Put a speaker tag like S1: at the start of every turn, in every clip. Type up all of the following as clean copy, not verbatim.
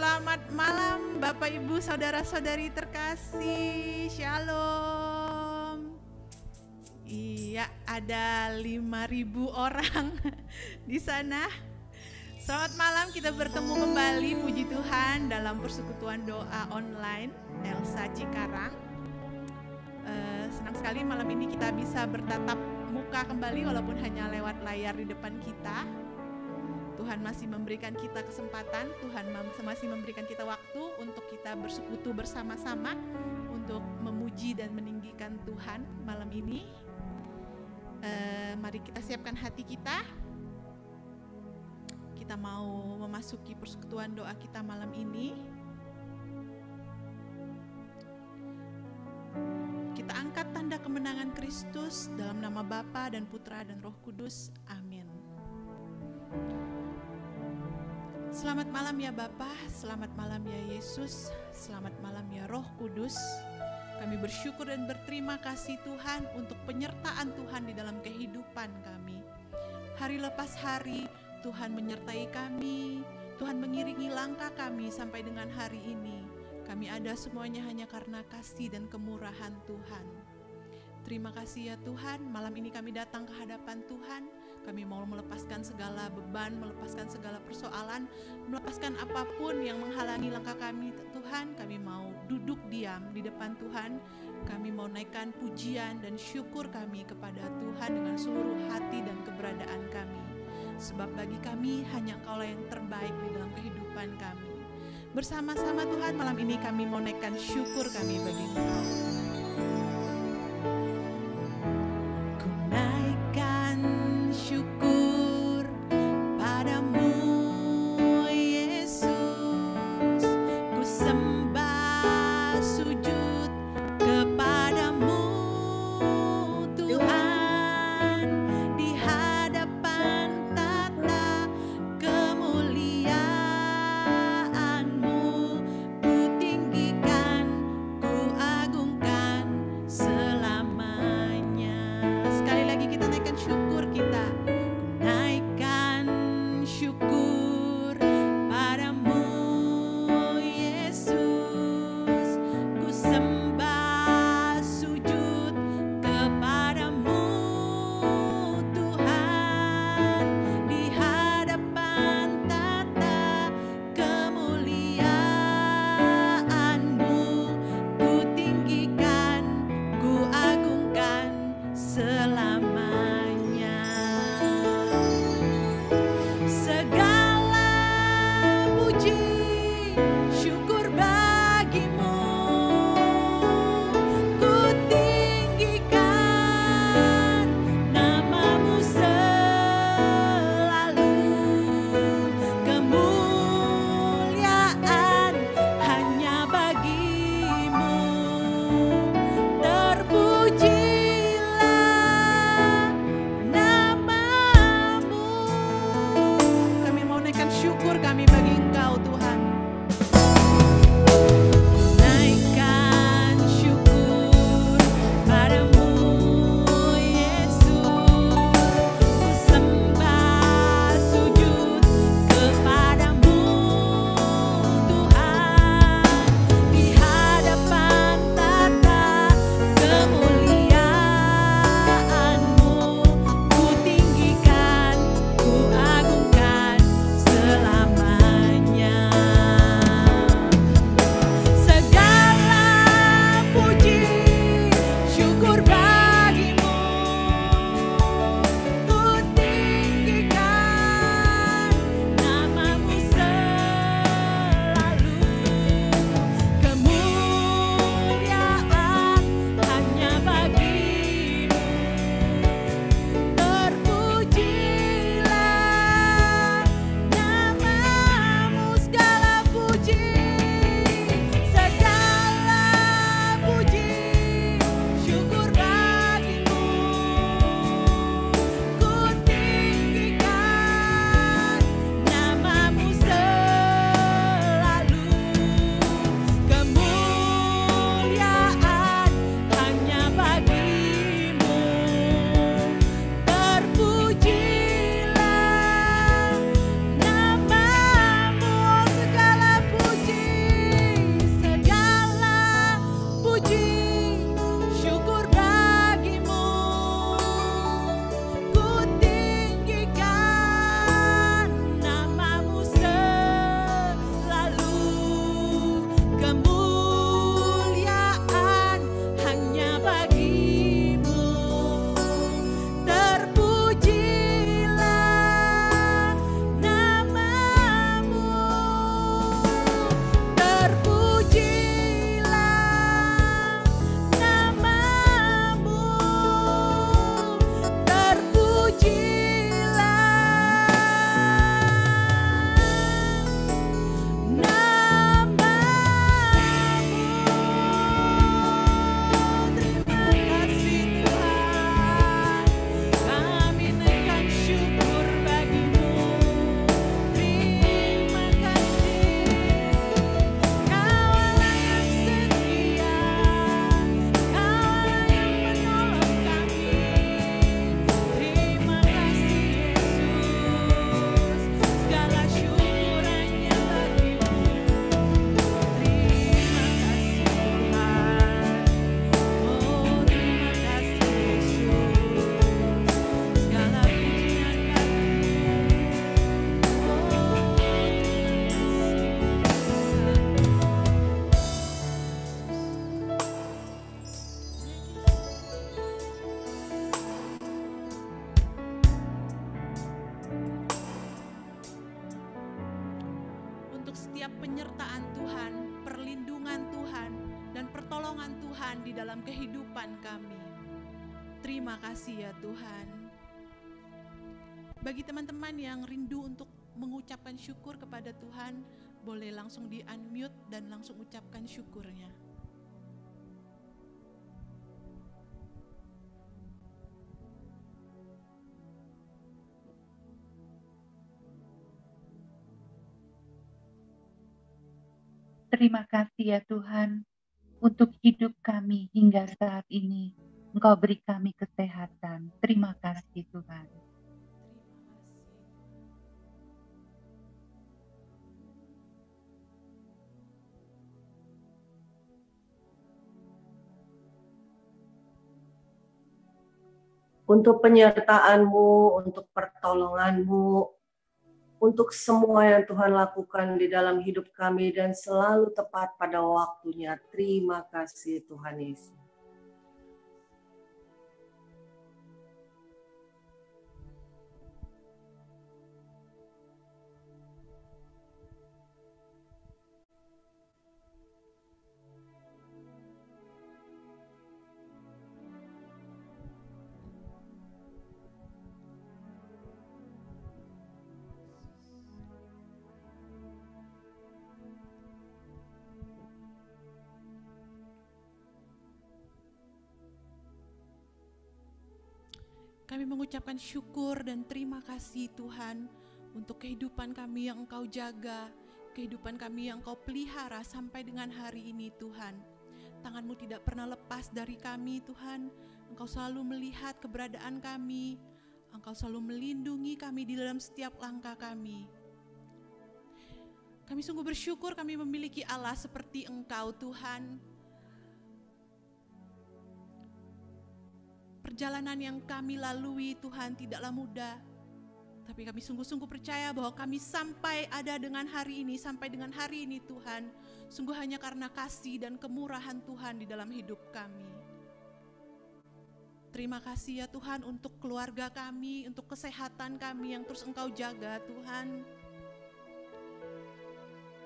S1: Selamat malam Bapak Ibu Saudara-saudari terkasih. Shalom. Iya, ada 5.000 orang di sana. Selamat malam, kita bertemu kembali, puji Tuhan, dalam persekutuan doa online Elsa Cikarang. Senang sekali malam ini kita bisa bertatap muka kembali walaupun hanya lewat layar di depan kita. Tuhan masih memberikan kita kesempatan, Tuhan masih memberikan kita waktu untuk kita bersekutu bersama-sama untuk memuji dan meninggikan Tuhan malam ini. Mari kita siapkan hati kita. Kita mau memasuki persekutuan doa kita malam ini. Kita angkat tanda kemenangan Kristus dalam nama Bapa dan Putra dan Roh Kudus. Amin. Selamat malam ya Bapa, selamat malam ya Yesus, selamat malam ya Roh Kudus. Kami bersyukur dan berterima kasih Tuhan untuk penyertaan Tuhan di dalam kehidupan kami. Hari lepas hari Tuhan menyertai kami, Tuhan mengiringi langkah kami sampai dengan hari ini. Kami ada semuanya hanya karena kasih dan kemurahan Tuhan. Terima kasih ya Tuhan, malam ini kami datang ke hadapan Tuhan. Kami mau melepaskan segala beban, melepaskan segala persoalan, melepaskan apapun yang menghalangi langkah kami Tuhan. Kami mau duduk diam di depan Tuhan. Kami mau naikkan pujian dan syukur kami kepada Tuhan dengan seluruh hati dan keberadaan kami. Sebab bagi kami hanya Engkaulah yang terbaik di dalam kehidupan kami. Bersama-sama Tuhan malam ini kami mau naikkan syukur kami bagi Engkau. Ku naikkan syukur padamu Yesus, ku sembah sujud kepadamu Tuhan, di hadapan tata kemuliaan-Mu ku tinggikan, ku agungkan Tuhan di dalam kehidupan kami. Terima kasih ya Tuhan. Bagi teman-teman yang rindu untuk mengucapkan syukur kepada Tuhan, boleh langsung di-unmute dan langsung ucapkan syukurnya.
S2: Terima kasih ya Tuhan, untuk hidup kami hingga saat ini. Engkau beri kami kesehatan. Terima kasih Tuhan.
S3: Untuk penyertaan-Mu, untuk pertolongan-Mu, untuk semua yang Tuhan lakukan di dalam hidup kami dan selalu tepat pada waktunya. Terima kasih Tuhan Yesus.
S1: Kami mengucapkan syukur dan terima kasih Tuhan untuk kehidupan kami yang Engkau jaga, kehidupan kami yang Engkau pelihara sampai dengan hari ini Tuhan. Tangan-Mu tidak pernah lepas dari kami Tuhan, Engkau selalu melihat keberadaan kami, Engkau selalu melindungi kami di dalam setiap langkah kami. Kami sungguh bersyukur kami memiliki Allah seperti Engkau Tuhan. Perjalanan yang kami lalui Tuhan tidaklah mudah, tapi kami sungguh-sungguh percaya bahwa kami sampai ada dengan hari ini, sampai dengan hari ini Tuhan, sungguh hanya karena kasih dan kemurahan Tuhan di dalam hidup kami. Terima kasih ya Tuhan untuk keluarga kami, untuk kesehatan kami yang terus Engkau jaga Tuhan.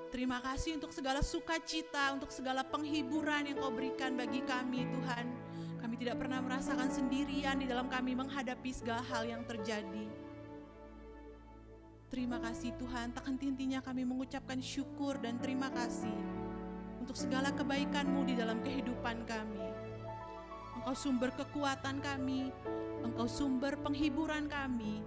S1: Terima kasih untuk segala sukacita, untuk segala penghiburan yang Kau berikan bagi kami Tuhan. Kami tidak pernah merasakan sendirian di dalam kami menghadapi segala hal yang terjadi. Terima kasih Tuhan, tak henti-hentinya kami mengucapkan syukur dan terima kasih untuk segala kebaikan-Mu di dalam kehidupan kami. Engkau sumber kekuatan kami, Engkau sumber penghiburan kami,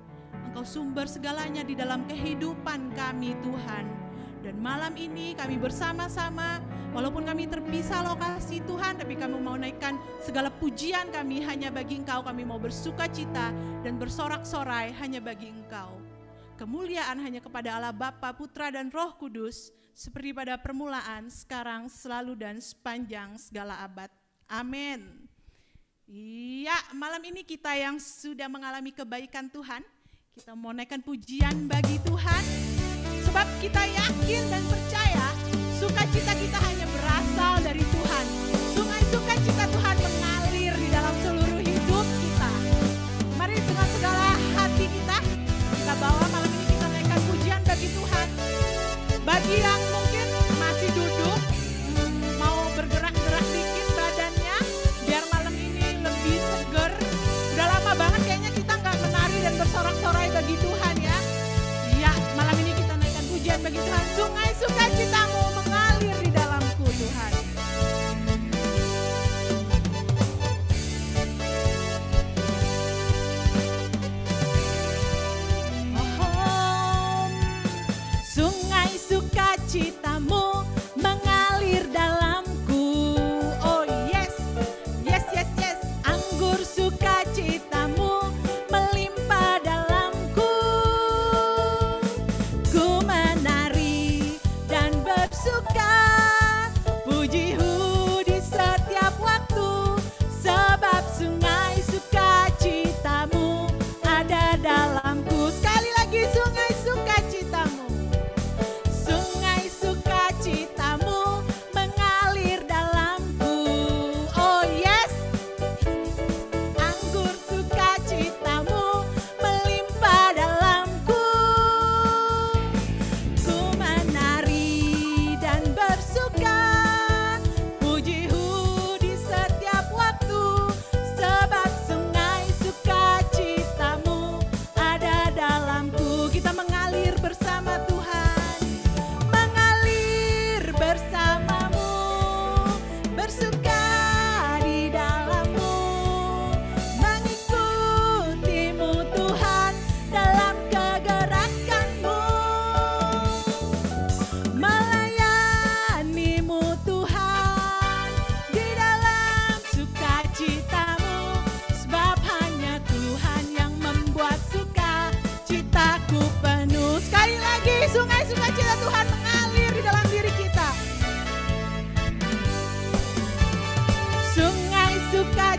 S1: Engkau sumber segalanya di dalam kehidupan kami Tuhan. Dan malam ini kami bersama-sama, walaupun kami terpisah lokasi Tuhan, tapi kami mau naikkan segala pujian kami hanya bagi Engkau. Kami mau bersuka cita dan bersorak-sorai hanya bagi Engkau. Kemuliaan hanya kepada Allah Bapa, Putra dan Roh Kudus, seperti pada permulaan, sekarang, selalu dan sepanjang segala abad. Amin. Iya, malam ini kita yang sudah mengalami kebaikan Tuhan, kita mau naikkan pujian bagi Tuhan. Sebab kita yakin dan percaya sukacita kita hanya berasal dari Tuhan. Sungai sukacita Tuhan mengalir di dalam seluruh hidup kita. Mari dengan segala hati kita bawa malam ini, kita naikkan pujian bagi Tuhan. Bagi yang mungkin masih duduk, mau bergerak-gerak dikit badannya, biar malam ini lebih seger. Udah lama banget kayaknya kita nggak menari dan bersorak-sorai bagi Tuhan ya. Iya, malam ini kita pujian bagi Tuhan. Sungai sukacitamu mengalir di dalamku Tuhan.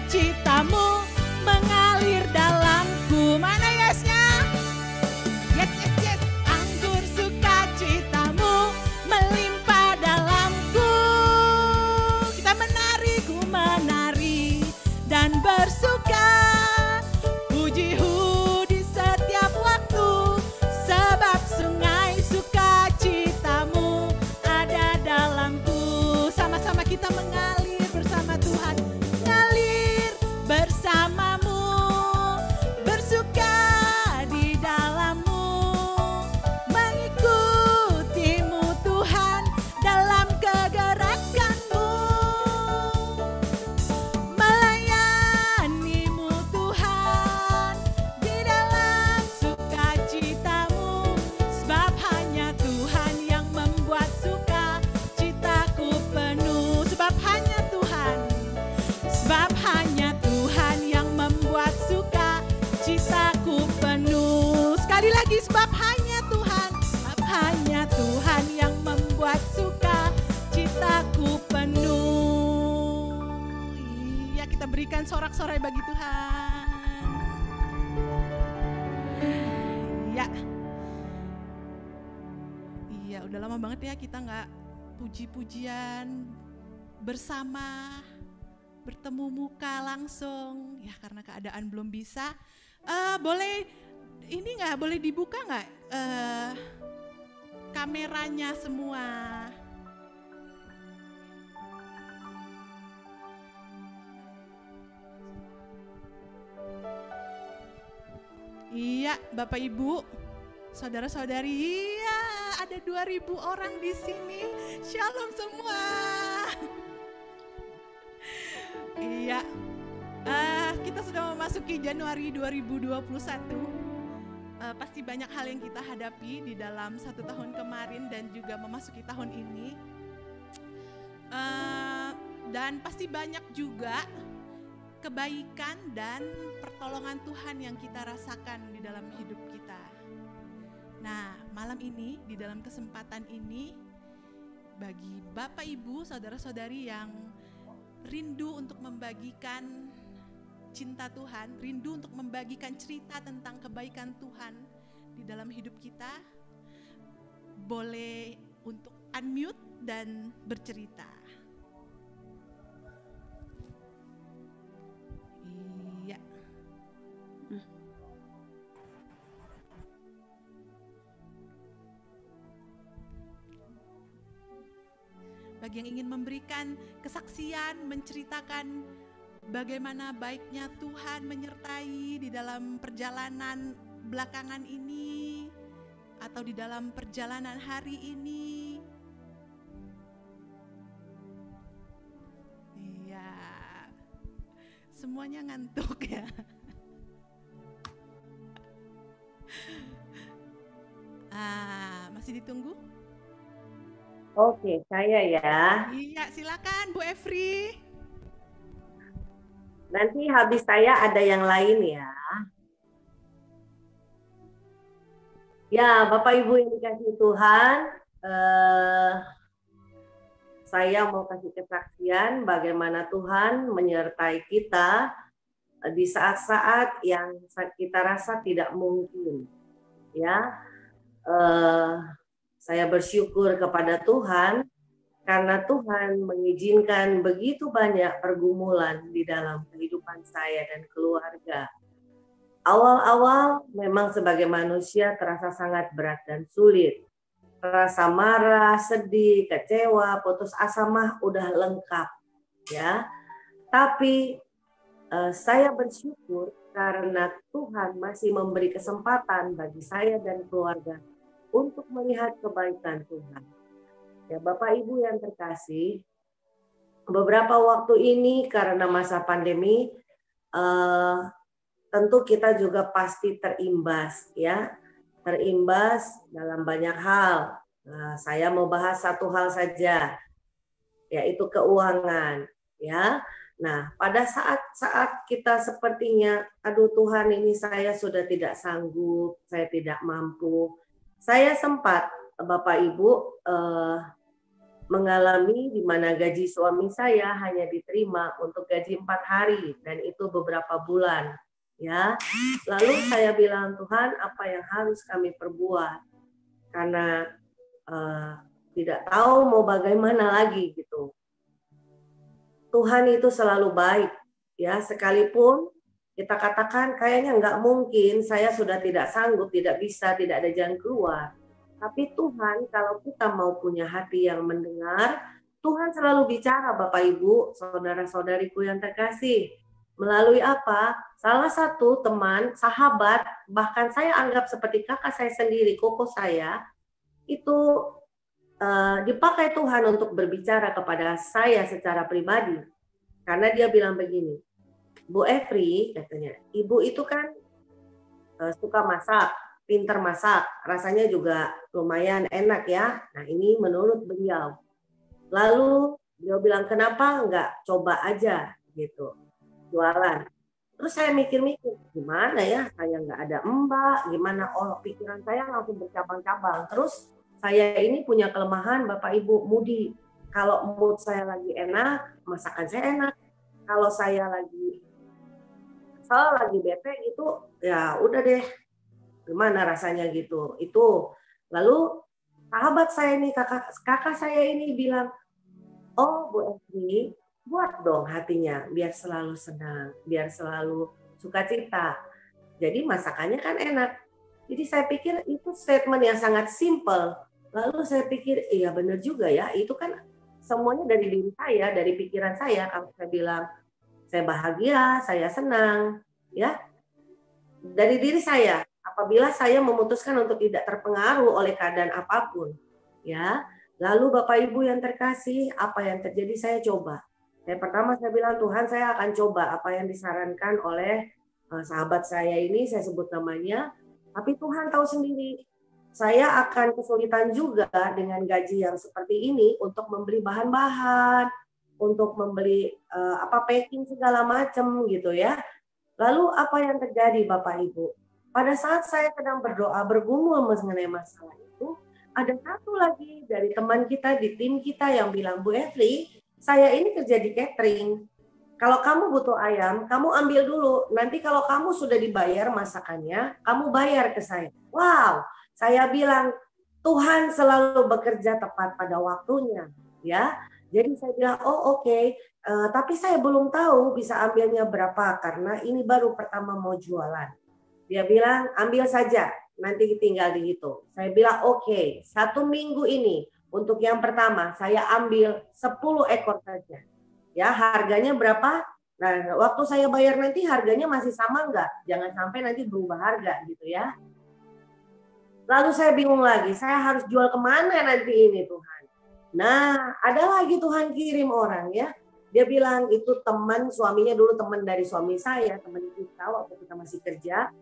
S1: sukacitamu mengalir dalamku. Mana yesnya? Yes, yes, yes. Anggur sukacitamu melimpah dalamku. Kita menari, ku menari dan bersuka. Puji-hu di setiap waktu, sebab sungai sukacitamu ada dalamku. Sama-sama kita mengalir bersama Tuhan. Ngalir bersamamu, bersuka di dalammu, mengikutimu Tuhan dalam kegerakanmu, melayanimu Tuhan di dalam sukacitamu, sebab hanya Tuhan yang membuat sukacitaku penuh. Sebab hanya Tuhan, sebab hanya Tuhan yang membuat sukacitaku penuh. Sekali lagi, sebab hanya Tuhan yang membuat sukacitaku penuh. Iya, kita berikan sorak-sorai bagi Tuhan. Iya. Iya, udah lama banget ya kita nggak puji-pujian bersama, bertemu muka langsung. Ya karena keadaan belum bisa. Boleh ini nggak, boleh dibuka nggak kameranya semua? Iya, Bapak Ibu, saudara-saudari, iya ada 2.000 orang di sini. Shalom semua. Iya, kita sudah memasuki Januari 2021. Pasti banyak hal yang kita hadapi di dalam 1 tahun kemarin dan juga memasuki tahun ini. Dan pasti banyak juga kebaikan dan pertolongan Tuhan yang kita rasakan di dalam hidup kita. Nah, malam ini, di dalam kesempatan ini, bagi Bapak Ibu, saudara-saudari yang rindu untuk membagikan cinta Tuhan, rindu untuk membagikan cerita tentang kebaikan Tuhan di dalam hidup kita, boleh untuk unmute dan bercerita. Iya. Bagi yang ingin memberikan kesaksian, menceritakan bagaimana baiknya Tuhan menyertai di dalam perjalanan belakangan ini atau di dalam perjalanan hari ini. Iya. Semuanya ngantuk ya. Masih ditunggu?
S3: Oke, saya ya.
S1: Iya, silakan Bu Efri.
S3: Nanti habis saya ada yang lain ya. Ya, Bapak Ibu yang dikasihi Tuhan, saya mau kasih kesaksian bagaimana Tuhan menyertai kita di saat-saat yang kita rasa tidak mungkin. Ya, saya bersyukur kepada Tuhan karena Tuhan mengizinkan begitu banyak pergumulan di dalam kehidupan saya dan keluarga. Awal-awal memang sebagai manusia terasa sangat berat dan sulit. Rasa marah, sedih, kecewa, putus asa mah udah lengkap, ya. Tapi saya bersyukur karena Tuhan masih memberi kesempatan bagi saya dan keluarga untuk melihat kebaikan Tuhan. Ya, Bapak Ibu yang terkasih, beberapa waktu ini karena masa pandemi, tentu kita juga pasti terimbas, ya, terimbas dalam banyak hal. Nah, saya mau bahas satu hal saja, yaitu keuangan, ya. Nah, pada saat-saat kita sepertinya, aduh Tuhan ini saya sudah tidak sanggup, saya tidak mampu. Saya sempat, Bapak Ibu, mengalami di mana gaji suami saya hanya diterima untuk gaji 4 hari dan itu beberapa bulan. Ya, lalu saya bilang, Tuhan, apa yang harus kami perbuat? Karena tidak tahu mau bagaimana lagi gitu. Tuhan itu selalu baik, ya, sekalipun kita katakan kayaknya nggak mungkin, saya sudah tidak sanggup, tidak bisa, tidak ada jalan keluar. Tapi Tuhan, kalau kita mau punya hati yang mendengar, Tuhan selalu bicara, Bapak Ibu, saudara-saudariku yang terkasih. Melalui apa? Salah satu teman, sahabat, bahkan saya anggap seperti kakak saya sendiri, koko saya, itu dipakai Tuhan untuk berbicara kepada saya secara pribadi. Karena dia bilang begini, Bu Efri, katanya, Ibu itu kan suka masak, pintar masak, rasanya juga lumayan enak ya. Nah ini menurut beliau. Lalu beliau bilang, kenapa nggak coba aja gitu, jualan. Terus saya mikir-mikir, gimana ya, saya nggak ada mbak, gimana, pikiran saya langsung bercabang-cabang. Terus saya ini punya kelemahan, Bapak Ibu, moody. Kalau mood saya lagi enak, masakan saya enak. Kalau saya lagi bete itu, ya udah deh, gimana rasanya gitu. Itu lalu sahabat saya ini, kakak saya ini bilang, oh Bu Efri, buat dong hatinya biar selalu senang, biar selalu sukacita. Jadi masakannya kan enak. Jadi saya pikir itu statement yang sangat simple. Lalu saya pikir, iya benar juga ya, itu kan semuanya dari diri saya, dari pikiran saya. Kalau saya bilang saya bahagia, saya senang, ya dari diri saya. Apabila saya memutuskan untuk tidak terpengaruh oleh keadaan apapun, ya. Lalu Bapak Ibu yang terkasih, apa yang terjadi saya coba. Pertama saya bilang, Tuhan, saya akan coba apa yang disarankan oleh sahabat saya ini, saya sebut namanya. Tapi Tuhan tahu sendiri, saya akan kesulitan juga dengan gaji yang seperti ini untuk membeli bahan-bahan, untuk membeli packing segala macam gitu ya. Lalu apa yang terjadi Bapak Ibu? Pada saat saya sedang berdoa bergumul mengenai masalah itu, ada satu lagi dari teman kita di tim kita yang bilang, Bu Efri, saya ini kerja di catering. Kalau kamu butuh ayam, kamu ambil dulu. Nanti kalau kamu sudah dibayar masakannya, kamu bayar ke saya. Wow, saya bilang Tuhan selalu bekerja tepat pada waktunya, ya. Jadi saya bilang, oh oke. Tapi saya belum tahu bisa ambilnya berapa karena ini baru pertama mau jualan. Dia bilang ambil saja, nanti tinggal dihitung. Saya bilang oke, 1 minggu ini untuk yang pertama saya ambil 10 ekor saja. Ya, harganya berapa? Nah, waktu saya bayar nanti harganya masih sama enggak? Jangan sampai nanti berubah harga gitu ya. Lalu saya bingung lagi, saya harus jual kemana nanti ini Tuhan? Nah, ada lagi Tuhan kirim orang ya. Dia bilang itu teman suaminya dulu, teman dari suami saya, teman kita waktu kita masih kerja.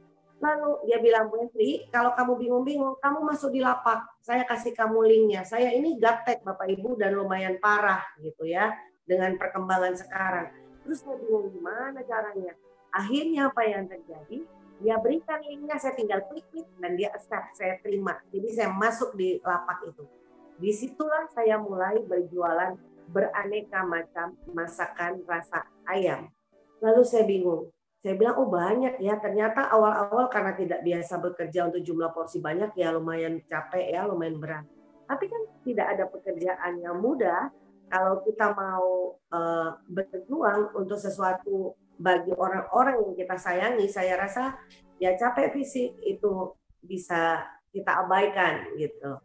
S3: Lalu dia bilang, Bu Efri, kalau kamu bingung-bingung, kamu masuk di lapak. Saya kasih kamu linknya. Saya ini gaptek Bapak Ibu dan lumayan parah gitu ya dengan perkembangan sekarang. Terus saya bingung gimana caranya. Akhirnya apa yang terjadi? Dia berikan linknya, saya tinggal klik dan dia accept, saya terima. Jadi saya masuk di lapak itu. Disitulah saya mulai berjualan beraneka macam masakan rasa ayam. Lalu saya bingung. Saya bilang, oh banyak ya. Ternyata awal-awal karena tidak biasa bekerja untuk jumlah porsi banyak ya lumayan capek ya, lumayan berat. Tapi kan tidak ada pekerjaan yang mudah. Kalau kita mau berjuang untuk sesuatu bagi orang-orang yang kita sayangi, saya rasa ya capek fisik itu bisa kita abaikan gitu.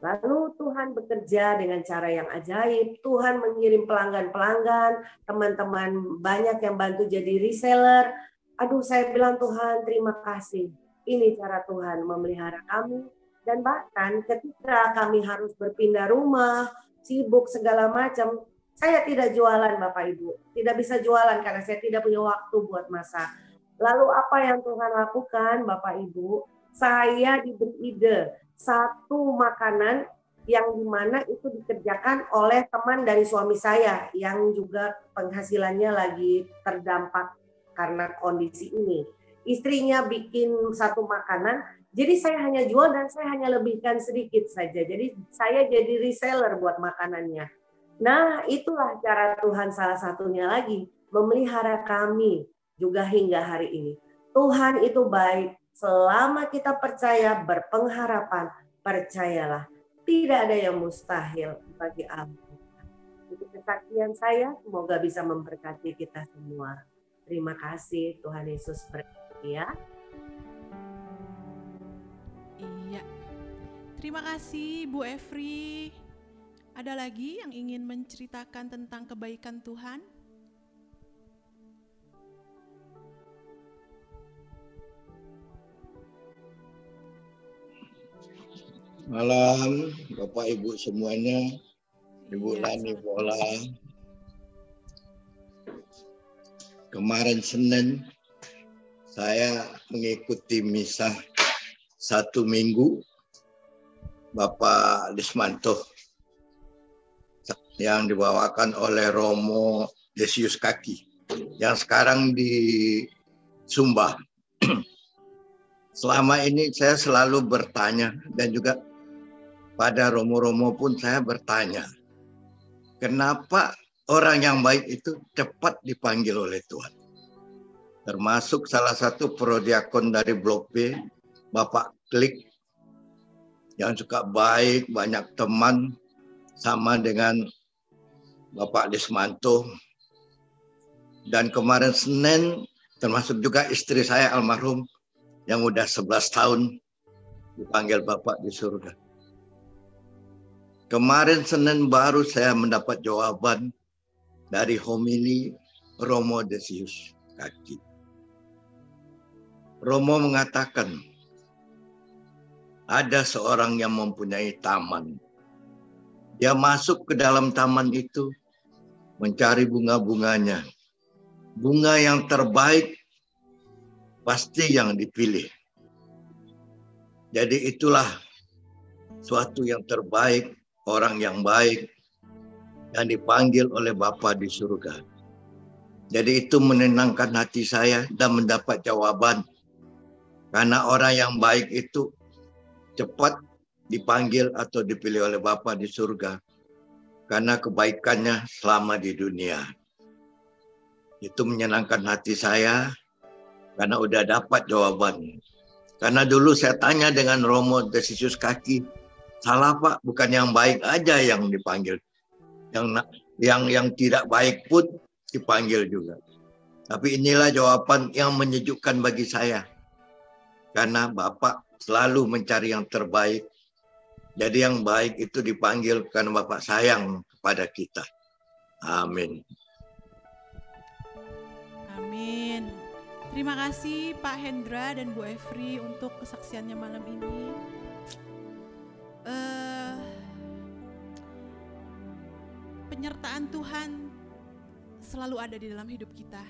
S3: Lalu Tuhan bekerja dengan cara yang ajaib. Tuhan mengirim pelanggan-pelanggan, teman-teman banyak yang bantu jadi reseller. Aduh, saya bilang Tuhan terima kasih. Ini cara Tuhan memelihara kami. Dan bahkan ketika kami harus berpindah rumah, sibuk segala macam, saya tidak jualan Bapak Ibu. Tidak bisa jualan karena saya tidak punya waktu buat masak. Lalu apa yang Tuhan lakukan Bapak Ibu? Saya diberi ide. Satu makanan yang dimana itu dikerjakan oleh teman dari suami saya yang juga penghasilannya lagi terdampak karena kondisi ini. Istrinya bikin satu makanan Jadi saya hanya jual dan saya hanya lebihkan sedikit saja. Jadi saya jadi reseller buat makanannya. Nah, itulah cara Tuhan salah satunya lagi memelihara kami juga hingga hari ini. Tuhan itu baik selama kita percaya, berpengharapan, percayalah. Tidak ada yang mustahil bagi Allah. Itu kesaksian saya, semoga bisa memberkati kita semua. Terima kasih, Tuhan Yesus berkati ya.
S1: Iya. Terima kasih Bu Efri. Ada lagi yang ingin menceritakan tentang kebaikan Tuhan?
S4: Malam, Bapak Ibu semuanya, Ibu
S1: Iya,
S4: Lani
S1: selamat
S4: Bola.
S1: malam.
S4: Kemarin Senin, saya mengikuti misa 1 minggu Bapak Lismanto yang dibawakan oleh Romo Desius Kaki yang sekarang di Sumba. Selama ini saya selalu bertanya dan juga pada Romo-Romo pun saya bertanya, kenapa orang yang baik itu cepat dipanggil oleh Tuhan? Termasuk salah satu prodiakon dari Blok B, Bapak Klik, yang suka baik, banyak teman, sama dengan Bapak Lismanto. Dan kemarin Senin, termasuk juga istri saya almarhum, yang udah 11 tahun dipanggil Bapak di surga. Kemarin Senin baru saya mendapat jawaban dari homili Romo Desius Kaki. Romo mengatakan, ada seorang yang mempunyai taman. Dia masuk ke dalam taman itu, mencari bunga-bunganya. Bunga yang terbaik pasti yang dipilih. Jadi itulah suatu yang terbaik, orang yang baik yang dipanggil oleh Bapa di surga. Jadi itu menenangkan hati saya dan mendapat jawaban. Karena orang yang baik itu cepat dipanggil atau dipilih oleh Bapa di surga. Karena kebaikannya selama di dunia. Itu menyenangkan hati saya karena udah dapat jawaban. Karena dulu saya tanya dengan Romo Desius Kaki, salah Pak, bukan yang baik aja yang dipanggil. Yang tidak baik pun dipanggil juga. Tapi inilah jawaban yang menyejukkan bagi saya. Karena Bapak selalu mencari yang terbaik. Jadi yang baik itu dipanggil karena Bapak sayang kepada kita. Amin.
S1: Amin. Terima kasih Pak Hendra dan Bu Efri untuk kesaksiannya malam ini. Penyertaan Tuhan selalu ada di dalam hidup kita.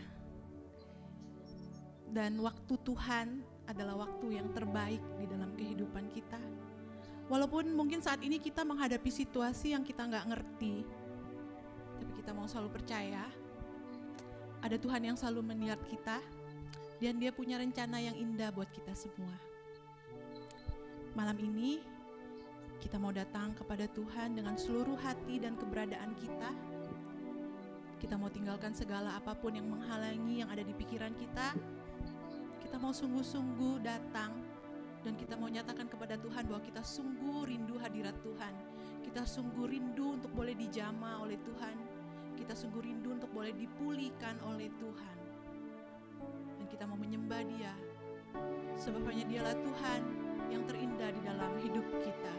S1: Dan waktu Tuhan adalah waktu yang terbaik di dalam kehidupan kita. Walaupun mungkin saat ini kita menghadapi situasi yang kita nggak ngerti, tapi kita mau selalu percaya ada Tuhan yang selalu melihat kita dan Dia punya rencana yang indah buat kita semua. Malam ini kita mau datang kepada Tuhan dengan seluruh hati dan keberadaan kita. Kita mau tinggalkan segala apapun yang menghalangi yang ada di pikiran kita. Kita mau sungguh-sungguh datang dan kita mau nyatakan kepada Tuhan bahwa kita sungguh rindu hadirat Tuhan. Kita sungguh rindu untuk boleh dijamah oleh Tuhan. Kita sungguh rindu untuk boleh dipulihkan oleh Tuhan. Dan kita mau menyembah Dia. Sebab hanya Dialah Tuhan yang terindah di dalam hidup kita.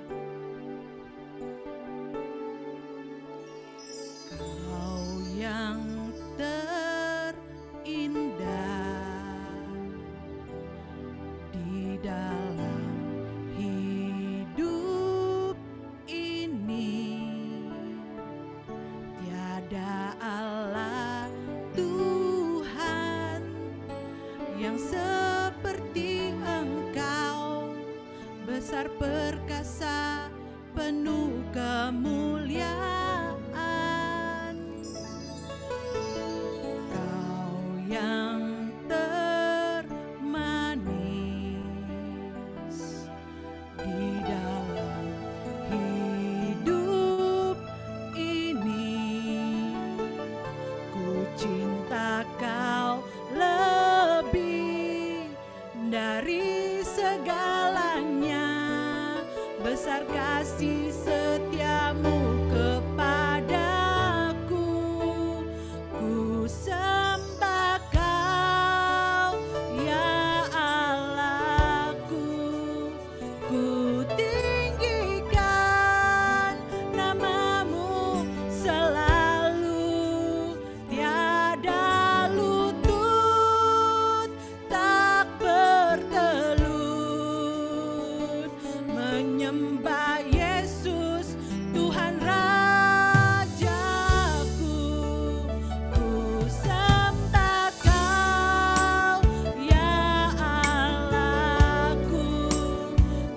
S1: Kau yang terindah di dalam hidup ini, tiada Allah Tuhan yang seperti Engkau, besar perkasa penuh kemuliaan. Kau yang termanis Kau lebih dari segalanya, besar kasih setiamu kepadaku. Ku sembah Kau ya Allahku, ku tinggikan namamu selalu, tiada lutut tak bertelut, menyembah Yesus Tuhan Rajaku. Ku sembah Kau ya Allahku,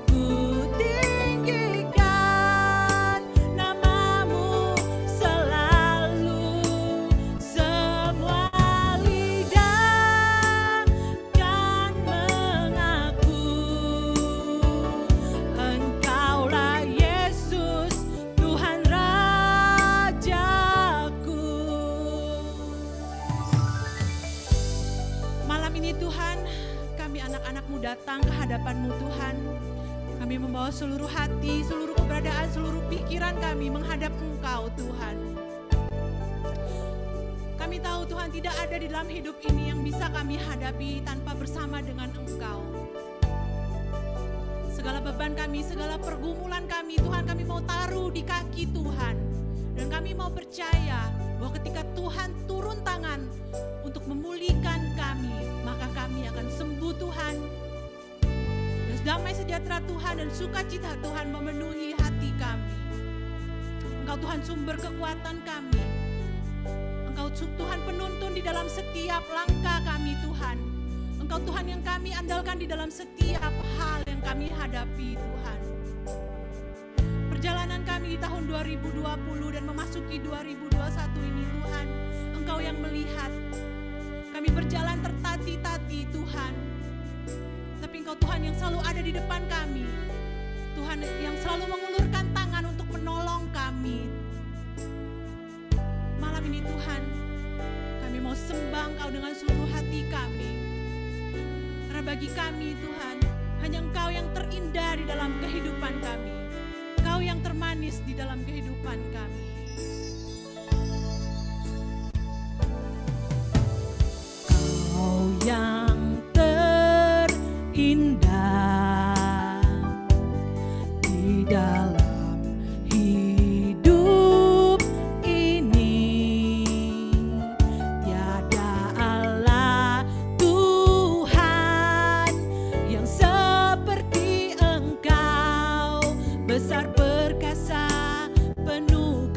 S1: ku tinggikan namamu selalu, semua lidah kan mengaku Engkaulah Yesus Tuhan Rajaku. Malam ini Tuhan, kami anak-anak-Mu datang ke hadapan-Mu Tuhan. Kami membawa seluruh hati, seluruh keberadaan, seluruh pikiran kami menghadap Engkau Tuhan. Kami tahu Tuhan tidak ada di dalam hidup ini yang bisa kami hadapi tanpa bersama dengan Engkau. Segala beban kami, segala pergumulan kami Tuhan, kami mau taruh di kaki Tuhan. Dan kami mau percaya bahwa ketika Tuhan turun tangan untuk memulihkan kami, maka kami akan sembuh Tuhan. Dan damai sejahtera Tuhan dan sukacita Tuhan memenuhi hati kami. Engkau Tuhan sumber kekuatan kami. Engkau Tuhan penuntun di dalam setiap langkah kami Tuhan. Engkau Tuhan yang kami andalkan di dalam setiap hal yang kami hadapi Tuhan. Perjalanan kami di tahun 2020 dan memasuki 2021 ini Tuhan, Engkau yang melihat. Kami berjalan tertati-tati Tuhan. Tapi Engkau Tuhan yang selalu ada di depan kami. Tuhan yang selalu mengulurkan tangan untuk menolong kami. Malam ini Tuhan, kami mau sembah Engkau dengan seluruh hati kami. Karena bagi kami Tuhan, hanya Engkau yang terindah di dalam kehidupan kami. Engkau yang termanis di dalam kehidupan kami. Kau yang terindah di dalam hidup ini, tiada Allah Tuhan yang seperti Engkau, besar perkasa penuh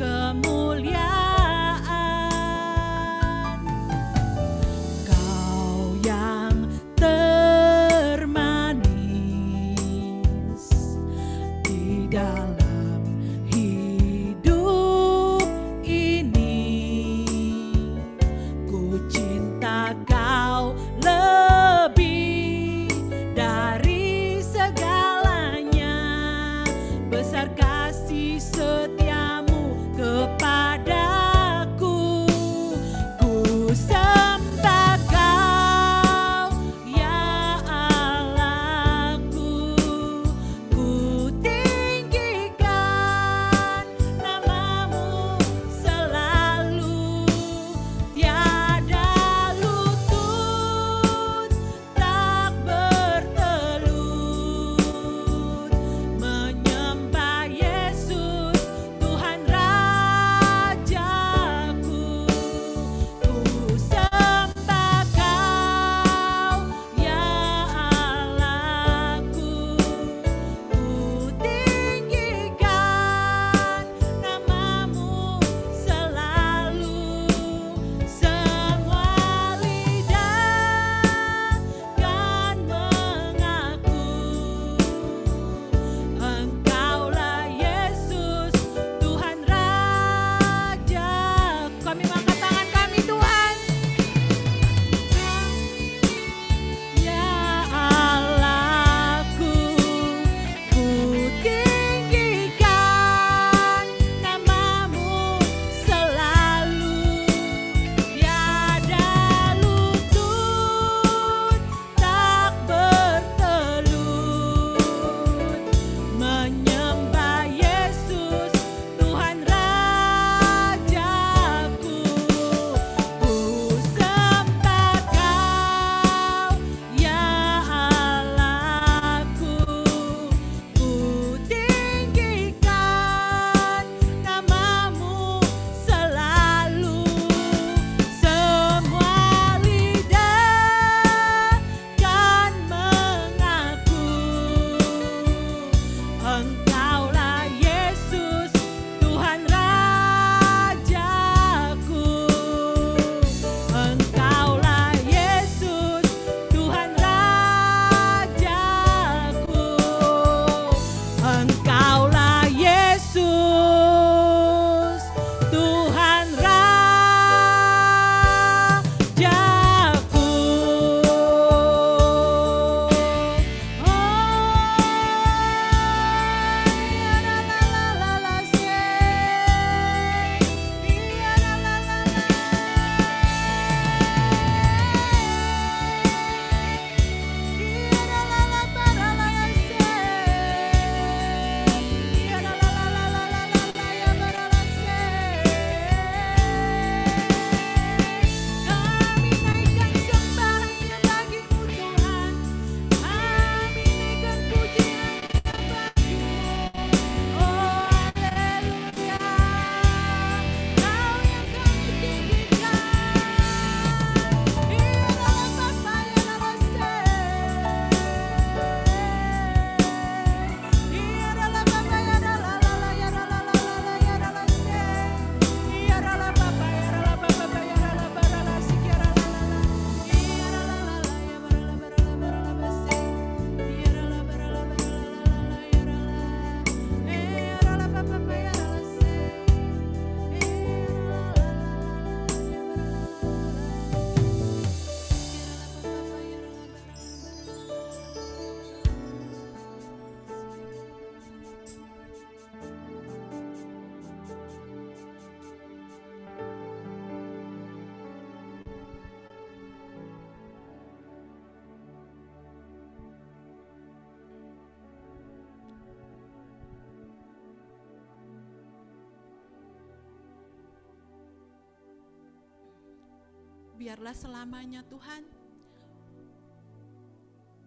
S1: biarlah selamanya Tuhan,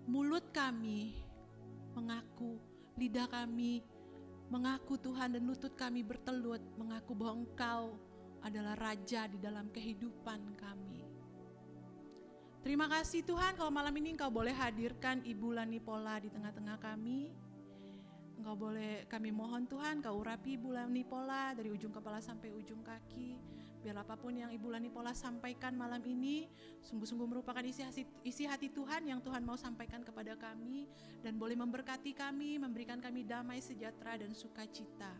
S1: mulut kami mengaku, lidah kami mengaku Tuhan, dan lutut kami bertelut mengaku bahwa Engkau adalah Raja di dalam kehidupan kami. Terima kasih Tuhan, kalau malam ini Engkau boleh hadirkan Ibu Lani Pola di tengah-tengah kami. Engkau boleh, kami mohon Tuhan, Kau urapi Ibu Lani Pola dari ujung kepala sampai ujung kaki. Biar apapun yang Ibu Lani Pola sampaikan malam ini sungguh-sungguh merupakan isi hati Tuhan yang Tuhan mau sampaikan kepada kami, dan boleh memberkati kami, memberikan kami damai sejahtera dan sukacita.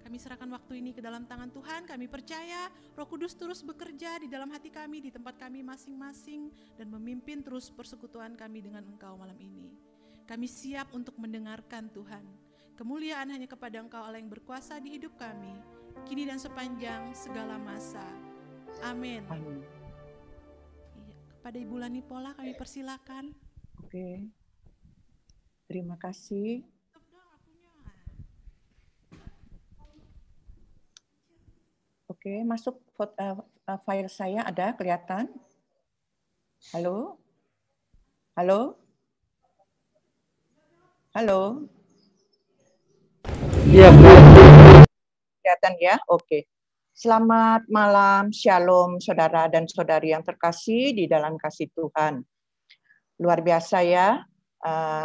S1: Kami serahkan waktu ini ke dalam tangan Tuhan. Kami percaya Roh Kudus terus bekerja di dalam hati kami, di tempat kami masing-masing, dan memimpin terus persekutuan kami dengan Engkau malam ini. Kami siap untuk mendengarkan Tuhan. Kemuliaan hanya kepada Engkau Allah yang berkuasa di hidup kami, kini dan sepanjang segala masa. Amin.
S5: Amin.
S1: Iya, kepada Ibu Lani Pola kami persilakan.
S5: Oke. Terima kasih. Oke, masuk file saya ada kelihatan. Halo? Halo? Halo?
S6: Iya,
S5: kelihatan ya? Oke. Selamat malam, shalom saudara dan saudari yang terkasih di dalam kasih Tuhan. Luar biasa ya,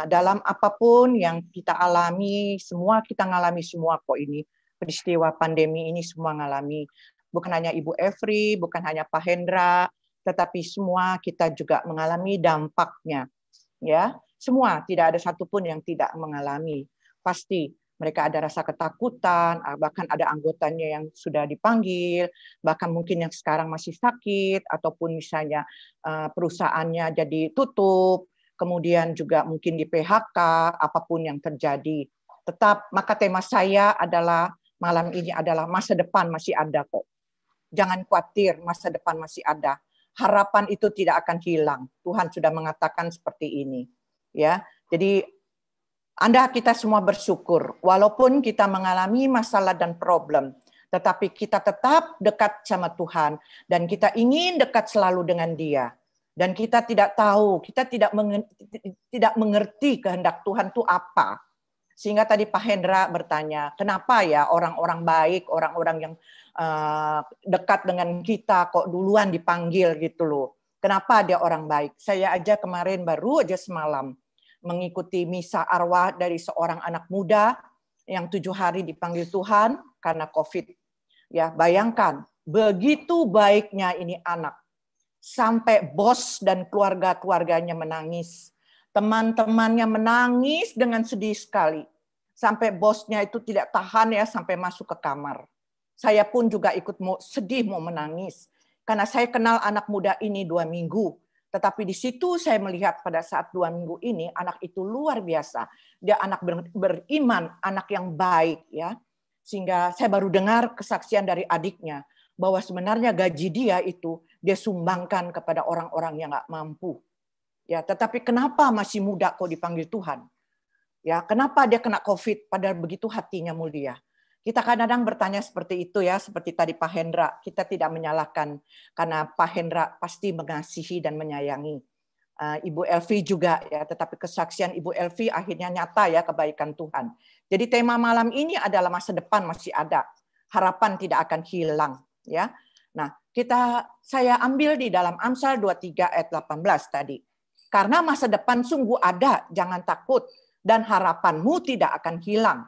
S5: dalam apapun yang kita alami, semua kita ngalami semua kok ini. Peristiwa pandemi ini semua ngalami. Bukan hanya Ibu Evri, bukan hanya Pak Hendra, tetapi semua kita juga mengalami dampaknya. Ya, semua, tidak ada satupun yang tidak mengalami. Pasti mereka ada rasa ketakutan, bahkan ada anggotanya yang sudah dipanggil, bahkan mungkin yang sekarang masih sakit, ataupun misalnya perusahaannya jadi tutup, kemudian juga mungkin di PHK, apapun yang terjadi. Tetap, maka tema saya adalah malam ini adalah masa depan masih ada kok. Jangan khawatir, masa depan masih ada. Harapan itu tidak akan hilang. Tuhan sudah mengatakan seperti ini. Ya, jadi kita semua bersyukur, walaupun kita mengalami masalah dan problem, tetapi kita tetap dekat sama Tuhan, dan kita ingin dekat selalu dengan Dia. Dan kita tidak tahu, kita tidak mengerti kehendak Tuhan itu apa. Sehingga tadi Pak Hendra bertanya, kenapa ya orang-orang baik, orang-orang yang dekat dengan kita kok duluan dipanggil gitu loh. Kenapa dia orang baik? Saya aja kemarin baru aja semalam mengikuti misa arwah dari seorang anak muda yang 7 hari dipanggil Tuhan karena COVID. Ya, bayangkan, begitu baiknya ini anak. Sampai bos dan keluarga-keluarganya menangis. Teman-temannya menangis dengan sedih sekali. Sampai bosnya itu tidak tahan ya sampai masuk ke kamar. Saya pun juga ikut sedih mau menangis. Karena saya kenal anak muda ini 2 minggu. Tetapi di situ saya melihat pada saat 2 minggu ini anak itu luar biasa. Dia anak beriman, anak yang baik ya. Sehingga saya baru dengar kesaksian dari adiknya bahwa sebenarnya gaji dia itu dia sumbangkan kepada orang-orang yang nggak mampu. Ya, tetapi kenapa masih muda kok dipanggil Tuhan? Ya, kenapa dia kena COVID padahal begitu hatinya mulia? Kita kadang-kadang bertanya seperti itu ya, seperti tadi Pak Hendra. Kita tidak menyalahkan karena Pak Hendra pasti mengasihi dan menyayangi. Ibu Elvi juga ya, tetapi kesaksian Ibu Elvi akhirnya nyata ya kebaikan Tuhan. Jadi tema malam ini adalah masa depan masih ada. Harapan tidak akan hilang ya. Nah, saya ambil di dalam Amsal 23 ayat 18 tadi. Karena masa depan sungguh ada, jangan takut, dan harapanmu tidak akan hilang.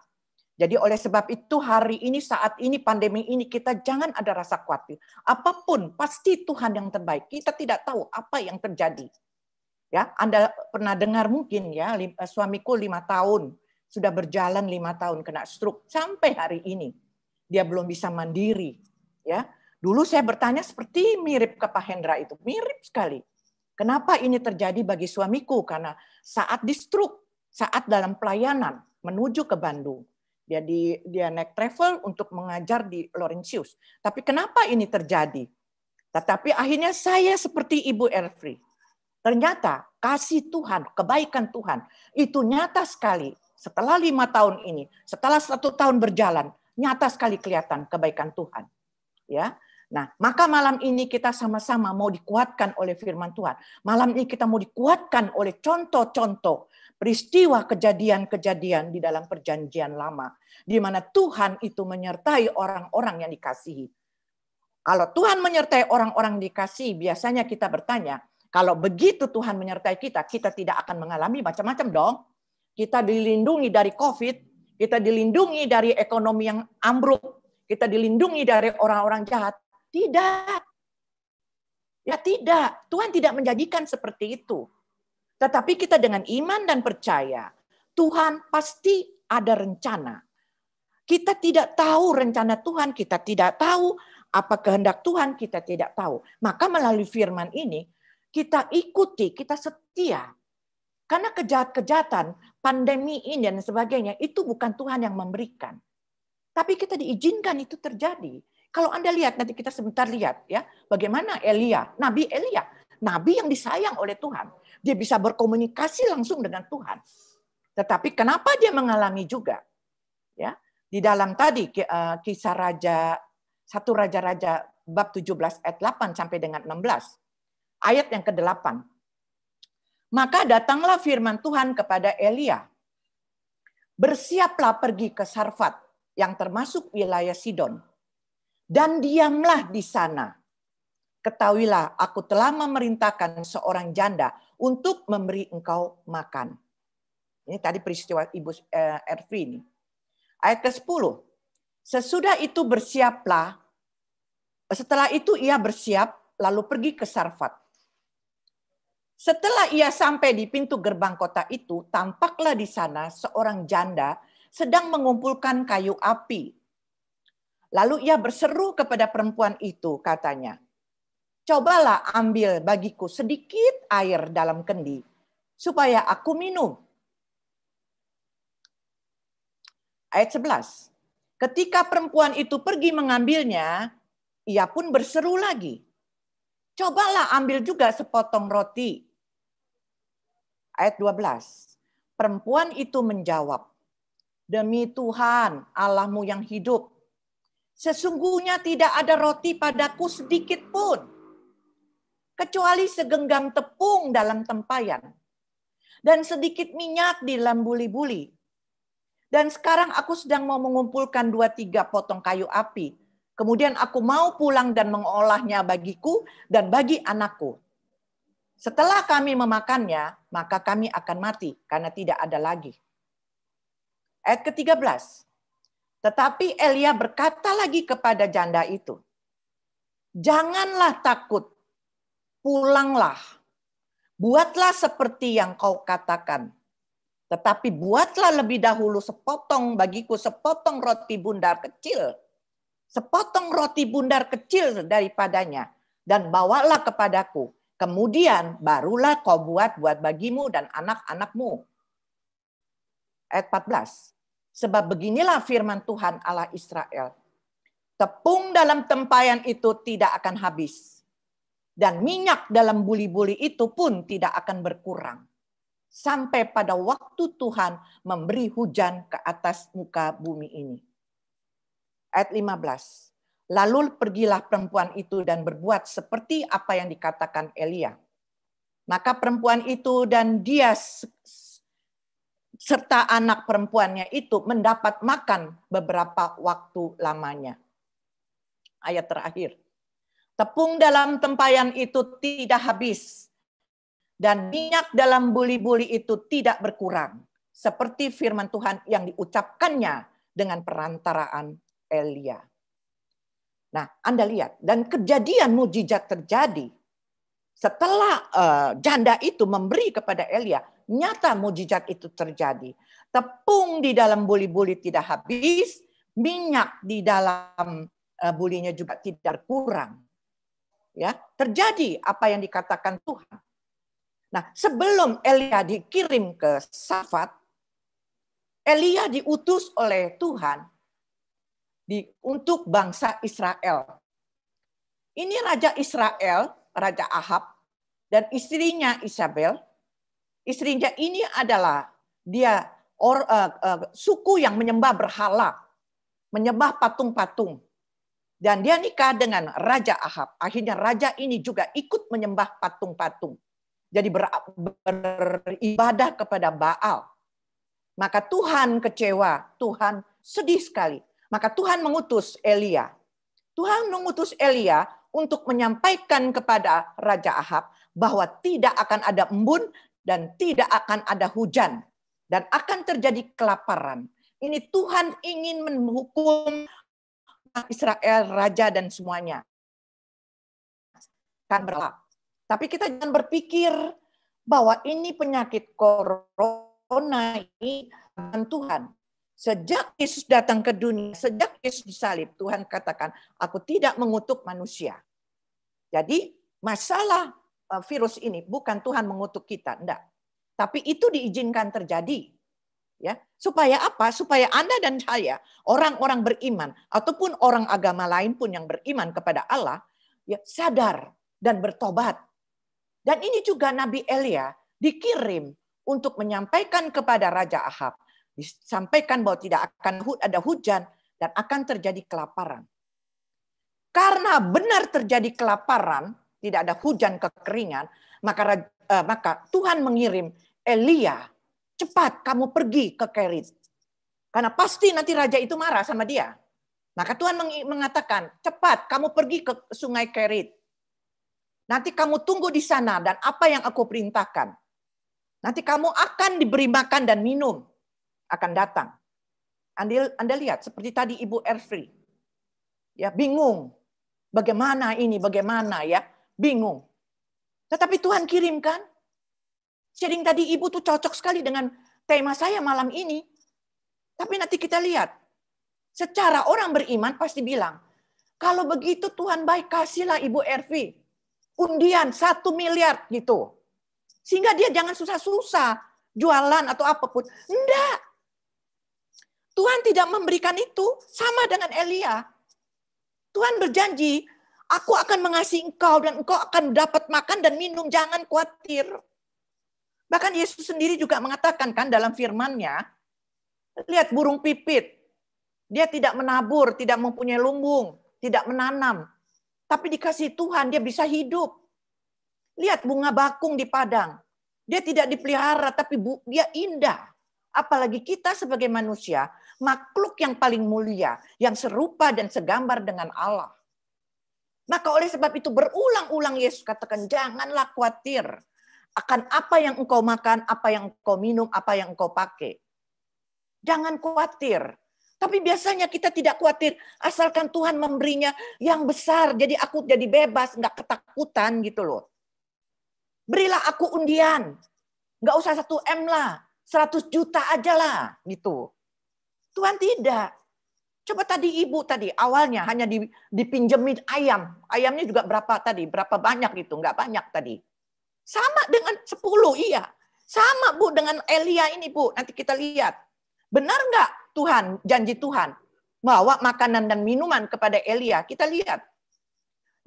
S5: Jadi oleh sebab itu hari ini, saat ini, pandemi ini, kita jangan ada rasa khawatir. Apapun, pasti Tuhan yang terbaik. Kita tidak tahu apa yang terjadi. Ya, Anda pernah dengar mungkin ya, suamiku 5 tahun, sudah berjalan 5 tahun kena stroke, sampai hari ini. Dia belum bisa mandiri. Ya, dulu saya bertanya seperti mirip ke Pak Hendra itu, mirip sekali. Kenapa ini terjadi bagi suamiku? Karena saat di stroke, saat dalam pelayanan menuju ke Bandung, dia naik travel untuk mengajar di Laurentius. Tapi kenapa ini terjadi? Tetapi akhirnya saya seperti Ibu Elfri. Ternyata kasih Tuhan, kebaikan Tuhan itu nyata sekali. Setelah 5 tahun ini, setelah 1 tahun berjalan, nyata sekali kelihatan kebaikan Tuhan. Ya. Nah, maka malam ini kita sama-sama mau dikuatkan oleh firman Tuhan. Malam ini kita mau dikuatkan oleh contoh-contoh peristiwa kejadian-kejadian di dalam perjanjian lama. Di mana Tuhan itu menyertai orang-orang yang dikasihi. Kalau Tuhan menyertai orang-orang dikasihi, biasanya kita bertanya, kalau begitu Tuhan menyertai kita, kita tidak akan mengalami macam-macam dong. Kita dilindungi dari COVID, kita dilindungi dari ekonomi yang ambruk, kita dilindungi dari orang-orang jahat. Tidak. Ya tidak. Tuhan tidak menjanjikan seperti itu. Tetapi kita dengan iman dan percaya, Tuhan pasti ada rencana. Kita tidak tahu rencana Tuhan, kita tidak tahu apa kehendak Tuhan, kita tidak tahu. Maka melalui firman ini, kita ikuti, kita setia. Karena kejahatan, pandemi ini dan sebagainya, itu bukan Tuhan yang memberikan. Tapi kita diizinkan itu terjadi. Kalau Anda lihat, nanti kita sebentar lihat ya, bagaimana Elia, Nabi Elia, Nabi yang disayang oleh Tuhan. Dia bisa berkomunikasi langsung dengan Tuhan. Tetapi kenapa dia mengalami juga? Ya, di dalam tadi kisah Raja, 1 Raja-Raja bab 17 ayat 8 sampai dengan 16. Ayat yang ke-8. Maka datanglah firman Tuhan kepada Elia. Bersiaplah pergi ke Sarfat yang termasuk wilayah Sidon. Dan diamlah di sana. Ketahuilah, aku telah memerintahkan seorang janda untuk memberi engkau makan. Ini tadi peristiwa Ibu Ervi ini. Ayat ke-10. Sesudah itu bersiaplah. Setelah itu ia bersiap lalu pergi ke Sarfat. Setelah ia sampai di pintu gerbang kota itu, tampaklah di sana seorang janda sedang mengumpulkan kayu api. Lalu ia berseru kepada perempuan itu, katanya, cobalah ambil bagiku sedikit air dalam kendi, supaya aku minum. Ayat 11. Ketika perempuan itu pergi mengambilnya, ia pun berseru lagi, cobalah ambil juga sepotong roti. Ayat 12. Perempuan itu menjawab, demi Tuhan Allahmu yang hidup, sesungguhnya tidak ada roti padaku sedikit pun, kecuali segenggam tepung dalam tempayan, dan sedikit minyak di dalam buli-buli. Dan sekarang aku sedang mau mengumpulkan 2-3 potong kayu api. Kemudian aku mau pulang dan mengolahnya bagiku dan bagi anakku. Setelah kami memakannya, maka kami akan mati karena tidak ada lagi. Ayat ke-13. Tetapi Elia berkata lagi kepada janda itu, janganlah takut, pulanglah. Buatlah seperti yang kau katakan. Tetapi buatlah lebih dahulu bagiku sepotong roti bundar kecil. Sepotong roti bundar kecil daripadanya. Dan bawalah kepadaku. Kemudian barulah kau buat bagimu dan anak-anakmu. Ayat 14. Sebab beginilah firman Tuhan Allah Israel. Tepung dalam tempayan itu tidak akan habis. Dan minyak dalam buli-buli itu pun tidak akan berkurang. Sampai pada waktu Tuhan memberi hujan ke atas muka bumi ini. Ayat 15. Lalu pergilah perempuan itu dan berbuat seperti apa yang dikatakan Elia. Maka perempuan itu dan dia serta anak perempuannya itu mendapat makan beberapa waktu lamanya. Ayat terakhir. Tepung dalam tempayan itu tidak habis. Dan minyak dalam buli-buli itu tidak berkurang. Seperti firman Tuhan yang diucapkannya dengan perantaraan Elia. Nah, Anda lihat. Dan kejadian mujizat terjadi. Setelah janda itu memberi kepada Elia, nyata mujizat itu terjadi. Tepung di dalam buli-buli tidak habis. Minyak di dalam bulinya juga tidak berkurang. Ya, terjadi apa yang dikatakan Tuhan. Nah, sebelum Elia dikirim ke Sarfat, Elia diutus oleh Tuhan untuk bangsa Israel. Ini Raja Israel, Raja Ahab, dan istrinya Isabel. Istrinya ini adalah dia suku yang menyembah berhala, menyembah patung-patung. Dan dia nikah dengan Raja Ahab. Akhirnya raja ini juga ikut menyembah patung-patung. Jadi beribadah kepada Baal. Maka Tuhan kecewa, Tuhan sedih sekali. Maka Tuhan mengutus Elia. Tuhan mengutus Elia untuk menyampaikan kepada Raja Ahab bahwa tidak akan ada embun dan tidak akan ada hujan. Dan akan terjadi kelaparan. Ini Tuhan ingin menghukum Israel, raja dan semuanya. Kan berlaku. Tapi kita jangan berpikir bahwa ini penyakit corona ini dengan Tuhan. Sejak Yesus datang ke dunia, sejak Yesus disalib, Tuhan katakan, aku tidak mengutuk manusia. Jadi masalah virus ini bukan Tuhan mengutuk kita, enggak. Tapi itu diizinkan terjadi. Ya, supaya apa? Supaya Anda dan saya, orang-orang beriman ataupun orang agama lain pun yang beriman kepada Allah, ya sadar dan bertobat. Dan ini juga Nabi Elia dikirim untuk menyampaikan kepada Raja Ahab, disampaikan bahwa tidak akan ada hujan dan akan terjadi kelaparan. Karena benar terjadi kelaparan, tidak ada hujan kekeringan, maka Tuhan mengirim Elia. Cepat kamu pergi ke Kerit. Karena pasti nanti raja itu marah sama dia. Maka Tuhan mengatakan, cepat kamu pergi ke sungai Kerit. Nanti kamu tunggu di sana dan apa yang aku perintahkan. Nanti kamu akan diberi makan dan minum. Akan datang. Anda lihat seperti tadi Ibu Erfri. Ya, bingung. Bagaimana ini, bagaimana ya. Bingung. Tetapi Tuhan kirimkan. Sharing tadi Ibu tuh cocok sekali dengan tema saya malam ini. Tapi nanti kita lihat. Secara orang beriman pasti bilang, kalau begitu Tuhan baik kasihlah Ibu Ervi. Undian 1 miliar gitu. Sehingga dia jangan susah-susah. Jualan atau apapun. Enggak. Tuhan tidak memberikan itu. Sama dengan Elia. Tuhan berjanji, aku akan mengasihi engkau dan engkau akan dapat makan dan minum. Jangan khawatir. Bahkan Yesus sendiri juga mengatakan kan dalam firman-Nya, lihat burung pipit. Dia tidak menabur, tidak mempunyai lumbung, tidak menanam. Tapi dikasih Tuhan, dia bisa hidup. Lihat bunga bakung di padang. Dia tidak dipelihara, tapi dia indah. Apalagi kita sebagai manusia, makhluk yang paling mulia, yang serupa dan segambar dengan Allah. Maka oleh sebab itu berulang-ulang Yesus katakan, janganlah khawatir akan apa yang engkau makan, apa yang engkau minum, apa yang engkau pakai. Jangan khawatir. Tapi biasanya kita tidak khawatir, asalkan Tuhan memberinya yang besar, jadi aku jadi bebas, nggak ketakutan gitu loh. Berilah aku undian, nggak usah 1 M lah, 100 juta aja lah, gitu. Tuhan tidak. Coba tadi Ibu tadi, awalnya hanya dipinjemin ayam. Ayamnya juga berapa tadi, berapa banyak gitu, nggak banyak tadi. Sama dengan 10, iya. Sama Bu dengan Elia ini Bu. Nanti kita lihat. Benar nggak Tuhan, janji Tuhan. Bawa makanan dan minuman kepada Elia. Kita lihat.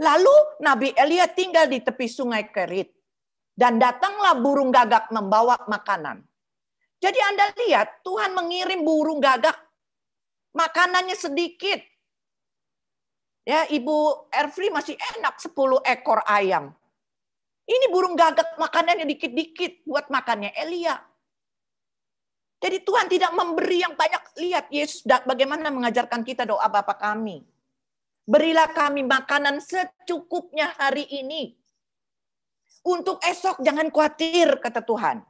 S5: Lalu Nabi Elia tinggal di tepi sungai Kerit. Dan datanglah burung gagak membawa makanan. Jadi Anda lihat Tuhan mengirim burung gagak. Makanannya sedikit. Ya, Ibu Erfri masih enak 10 ekor ayam. Ini burung gagak makanannya dikit-dikit buat makannya Elia. Jadi Tuhan tidak memberi yang banyak. Lihat Yesus bagaimana mengajarkan kita doa Bapa kami. Berilah kami makanan secukupnya hari ini. Untuk esok jangan khawatir kata Tuhan.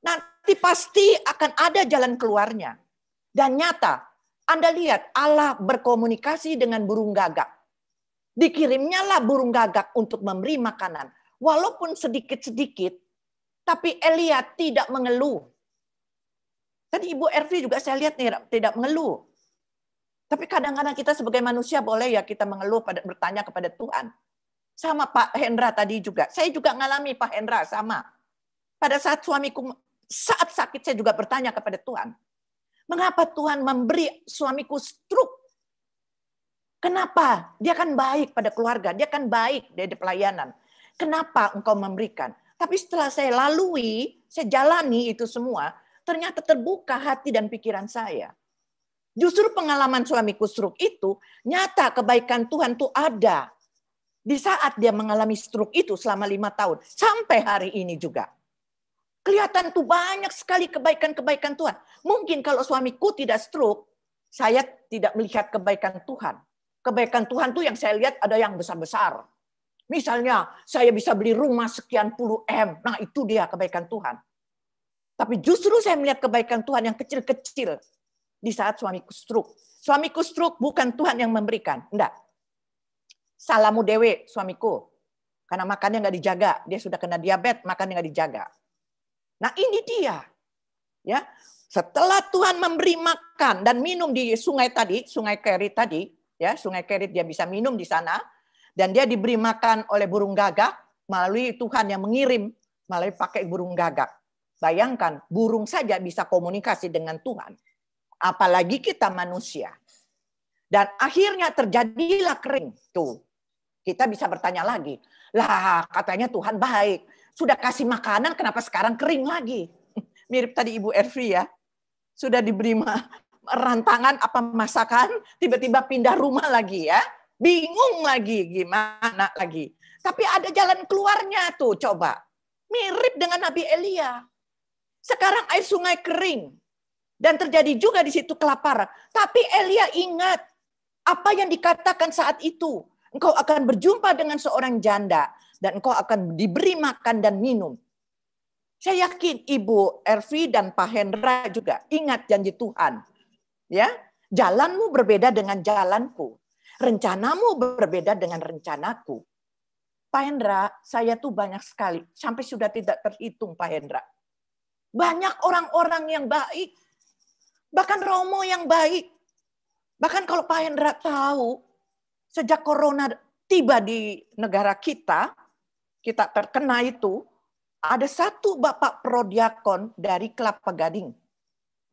S5: Nanti pasti akan ada jalan keluarnya. Dan nyata, Anda lihat Allah berkomunikasi dengan burung gagak. Dikirimnya lah burung gagak untuk memberi makanan. Walaupun sedikit-sedikit, tapi Elia tidak mengeluh. Tadi Ibu Ervi juga saya lihat tidak mengeluh. Tapi kadang-kadang kita sebagai manusia boleh ya kita mengeluh, bertanya kepada Tuhan. Sama Pak Hendra tadi juga. Saya juga ngalami Pak Hendra sama. Pada saat suamiku saat sakit saya juga bertanya kepada Tuhan. Mengapa Tuhan memberi suamiku stroke? Kenapa? Dia kan baik pada keluarga, dia kan baik dari pelayanan. Kenapa engkau memberikan? Tapi setelah saya lalui, saya jalani itu semua, ternyata terbuka hati dan pikiran saya. Justru pengalaman suamiku stroke itu, nyata kebaikan Tuhan tuh ada. Di saat dia mengalami stroke itu selama 5 tahun. Sampai hari ini juga. Kelihatan tuh banyak sekali kebaikan-kebaikan Tuhan. Mungkin kalau suamiku tidak stroke, saya tidak melihat kebaikan Tuhan. Kebaikan Tuhan tuh yang saya lihat ada yang besar-besar. Misalnya saya bisa beli rumah sekian puluh M. Nah itu dia kebaikan Tuhan. Tapi justru saya melihat kebaikan Tuhan yang kecil-kecil di saat suamiku stroke. Suamiku stroke bukan Tuhan yang memberikan. Enggak. Salamu dewe suamiku. Karena makannya nggak dijaga. Dia sudah kena diabetes, makannya nggak dijaga. Nah ini dia. Ya, setelah Tuhan memberi makan dan minum di sungai tadi, sungai Kerit tadi, ya sungai Kerit dia bisa minum di sana, dan dia diberi makan oleh burung gagak melalui Tuhan yang mengirim melalui pakai burung gagak. Bayangkan, burung saja bisa komunikasi dengan Tuhan, apalagi kita manusia. Dan akhirnya terjadilah kering. Tuh, kita bisa bertanya lagi, lah katanya Tuhan baik. Sudah kasih makanan, kenapa sekarang kering lagi? Mirip tadi Ibu Ervi ya. Sudah diberi rantangan apa masakan, tiba-tiba pindah rumah lagi ya. Bingung lagi, gimana lagi. Tapi ada jalan keluarnya tuh, coba. Mirip dengan Nabi Elia. Sekarang air sungai kering. Dan terjadi juga di situ kelaparan. Tapi Elia ingat apa yang dikatakan saat itu. Engkau akan berjumpa dengan seorang janda. Dan engkau akan diberi makan dan minum. Saya yakin Ibu Ervi dan Pak Hendra juga ingat janji Tuhan. Ya, jalanmu berbeda dengan jalanku. Rencanamu berbeda dengan rencanaku. Pak Hendra, saya tuh banyak sekali. Sampai sudah tidak terhitung Pak Hendra. Banyak orang-orang yang baik. Bahkan Romo yang baik. Bahkan kalau Pak Hendra tahu, sejak corona tiba di negara kita terkena itu, ada satu Bapak Prodiakon dari Kelapa Gading.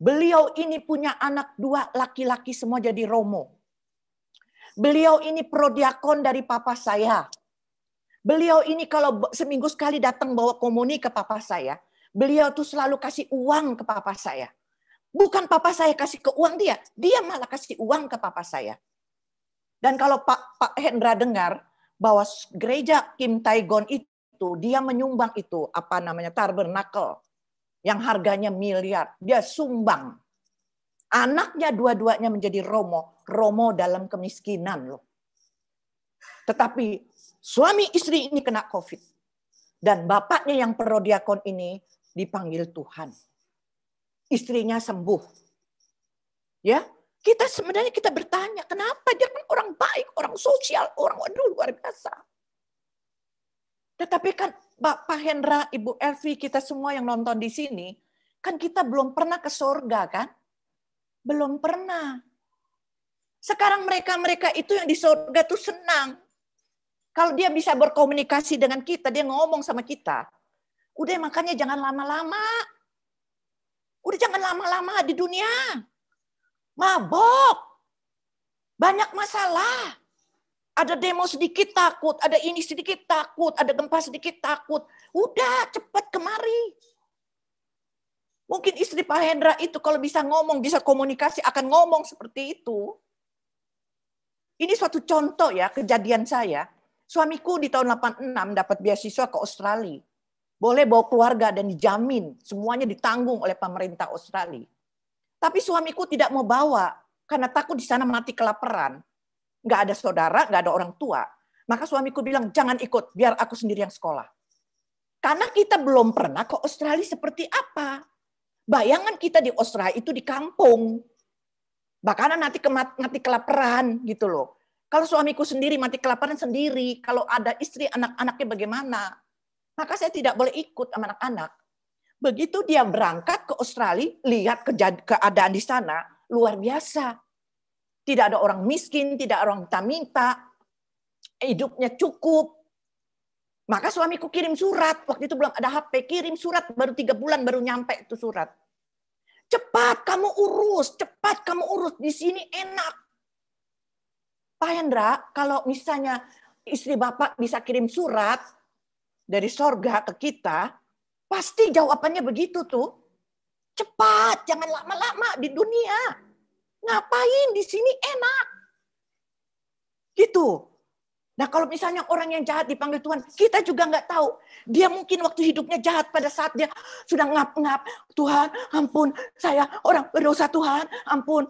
S5: Beliau ini punya anak 2 laki-laki semua jadi Romo. Beliau ini Prodiakon dari papa saya. Beliau ini kalau seminggu sekali datang bawa komuni ke papa saya. Beliau tuh selalu kasih uang ke papa saya. Bukan papa saya kasih ke uang dia malah kasih uang ke papa saya. Dan kalau Pak Hendra dengar bahwa gereja Kim Taegon itu dia menyumbang itu tabernakel yang harganya miliar, dia sumbang. Anaknya dua-duanya menjadi Romo dalam kemiskinan loh. Tetapi suami istri ini kena COVID dan bapaknya yang prodiakon ini dipanggil Tuhan. Istrinya sembuh. Ya, sebenarnya kita bertanya, kenapa dia kan orang baik, orang sosial, orang luar biasa. Tetapi kan Pak Hendra, Ibu Elvi, kita semua yang nonton di sini, kan kita belum pernah ke surga kan? Belum pernah. Sekarang mereka itu yang di surga tuh senang. Kalau dia bisa berkomunikasi dengan kita, dia ngomong sama kita. Udah makanya jangan lama-lama. Udah jangan lama-lama di dunia. Mabok. Banyak masalah. Ada demo sedikit takut, ada ini sedikit takut, ada gempa sedikit takut. Udah cepat kemari. Mungkin istri Pak Hendra itu kalau bisa ngomong, bisa komunikasi akan ngomong seperti itu. Ini suatu contoh ya kejadian saya. Suamiku di tahun 86 dapat beasiswa ke Australia. Boleh bawa keluarga dan dijamin semuanya ditanggung oleh pemerintah Australia. Tapi suamiku tidak mau bawa karena takut di sana mati kelaparan. Nggak ada saudara, nggak ada orang tua. Maka suamiku bilang, jangan ikut, biar aku sendiri yang sekolah. Karena kita belum pernah ke Australia seperti apa. Bayangan kita di Australia itu di kampung. Bahkan nanti mati kelaparan gitu loh. Kalau suamiku sendiri mati kelaparan sendiri, kalau ada istri anak-anaknya bagaimana? Maka saya tidak boleh ikut sama anak-anak. Begitu dia berangkat ke Australia, lihat keadaan di sana, luar biasa. Tidak ada orang miskin, tidak ada orang minta, hidupnya cukup. Maka suamiku kirim surat, waktu itu belum ada HP, kirim surat, baru 3 bulan baru nyampe itu surat. Cepat kamu urus, di sini enak. Pak Hendra, kalau misalnya istri Bapak bisa kirim surat dari sorga ke kita, pasti jawabannya begitu tuh. Cepat, jangan lama-lama di dunia. Ngapain di sini enak? Gitu. Nah kalau misalnya orang yang jahat dipanggil Tuhan, kita juga nggak tahu. Dia mungkin waktu hidupnya jahat pada saat dia sudah ngap-ngap. Tuhan, ampun, saya orang berdosa Tuhan, ampun.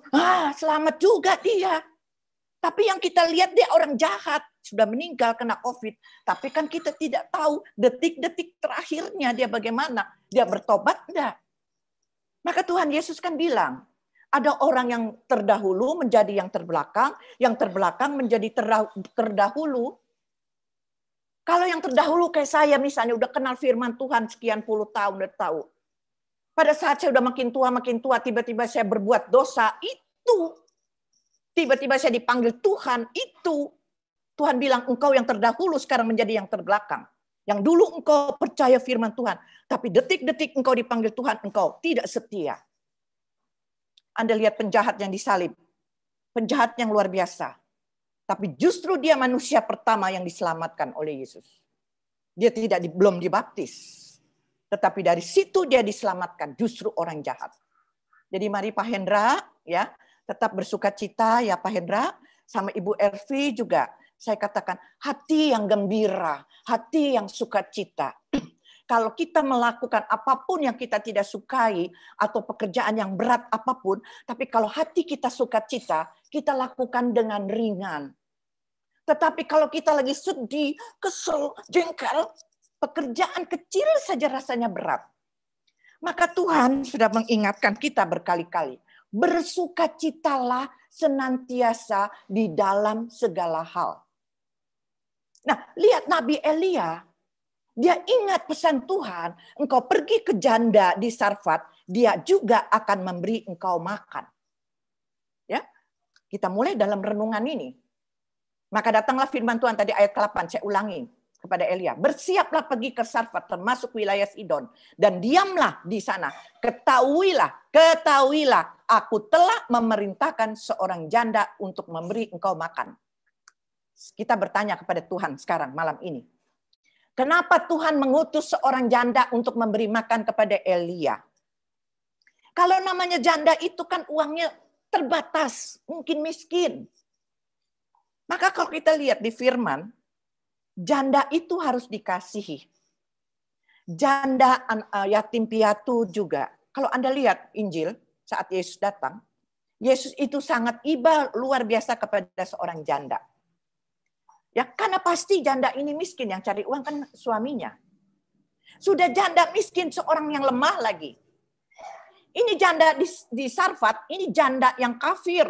S5: Selamat juga dia. Tapi yang kita lihat dia orang jahat, sudah meninggal kena COVID. Tapi kan kita tidak tahu detik-detik terakhirnya dia bagaimana. Dia bertobat enggak? Maka Tuhan Yesus kan bilang, ada orang yang terdahulu menjadi yang terbelakang menjadi terdahulu. Kalau yang terdahulu kayak saya misalnya udah kenal firman Tuhan sekian puluh tahun, udah tahu. Pada saat saya udah makin tua, tiba-tiba saya berbuat dosa, itu. Tiba-tiba saya dipanggil Tuhan, itu. Tuhan bilang, engkau yang terdahulu sekarang menjadi yang terbelakang. Yang dulu engkau percaya firman Tuhan, tapi detik-detik engkau dipanggil Tuhan, engkau tidak setia. Anda lihat penjahat yang disalib. Penjahat yang luar biasa. Tapi justru dia manusia pertama yang diselamatkan oleh Yesus. Dia belum dibaptis. Tetapi dari situ dia diselamatkan. Justru orang jahat. Jadi mari Pak Hendra, ya, tetap bersukacita ya Pak Hendra. Sama Ibu Ervi juga. Saya katakan hati yang gembira. Hati yang sukacita. Kalau kita melakukan apapun yang kita tidak sukai atau pekerjaan yang berat apapun, tapi kalau hati kita sukacita, kita lakukan dengan ringan. Tetapi kalau kita lagi sedih, kesel, jengkel, pekerjaan kecil saja rasanya berat. Maka Tuhan sudah mengingatkan kita berkali-kali, bersukacitalah senantiasa di dalam segala hal. Nah, lihat Nabi Elia. Dia ingat pesan Tuhan, engkau pergi ke janda di Sarfat, dia juga akan memberi engkau makan. Ya, kita mulai dalam renungan ini. Maka datanglah firman Tuhan tadi ayat ke-8, saya ulangi kepada Elia. Bersiaplah pergi ke Sarfat, termasuk wilayah Sidon. Dan diamlah di sana. Ketahuilah, aku telah memerintahkan seorang janda untuk memberi engkau makan. Kita bertanya kepada Tuhan sekarang, malam ini. Kenapa Tuhan mengutus seorang janda untuk memberi makan kepada Elia? Kalau namanya janda itu kan uangnya terbatas, mungkin miskin. Maka kalau kita lihat di firman, janda itu harus dikasihi. Janda yatim piatu juga. Kalau Anda lihat Injil saat Yesus datang, Yesus itu sangat iba luar biasa kepada seorang janda. Ya, karena pasti janda ini miskin, yang cari uang kan suaminya. Sudah janda miskin, seorang yang lemah lagi. Ini janda di Sarfat, ini janda yang kafir.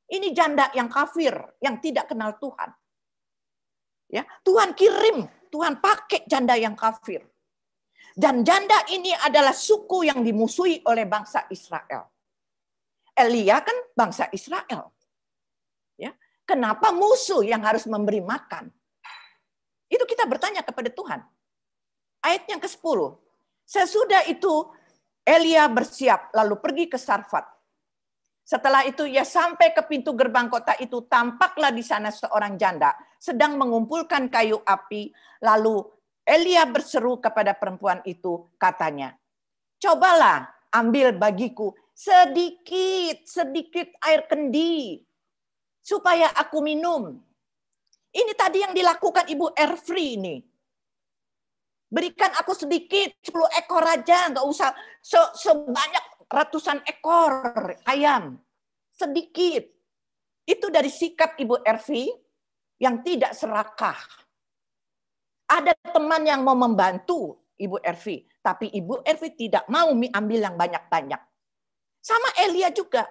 S5: Ini janda yang kafir, yang tidak kenal Tuhan. Ya, Tuhan kirim, Tuhan pakai janda yang kafir. Dan janda ini adalah suku yang dimusuhi oleh bangsa Israel. Elia kan bangsa Israel. Ya. Kenapa musuh yang harus memberi makan? Itu kita bertanya kepada Tuhan. Ayat yang ke-10. Sesudah itu Elia bersiap lalu pergi ke Sarfat. Setelah itu ia sampai ke pintu gerbang kota itu, tampaklah di sana seorang janda sedang mengumpulkan kayu api. Lalu Elia berseru kepada perempuan itu, katanya, cobalah ambil bagiku sedikit air kendi supaya aku minum. Ini tadi yang dilakukan Ibu Ervi ini. Berikan aku sedikit, 10 ekor aja, nggak usah sebanyak ratusan ekor ayam. Sedikit. Itu dari sikap Ibu Ervi yang tidak serakah. Ada teman yang mau membantu Ibu Ervi, tapi Ibu Ervi tidak mau ambil yang banyak-banyak. Sama Elia juga.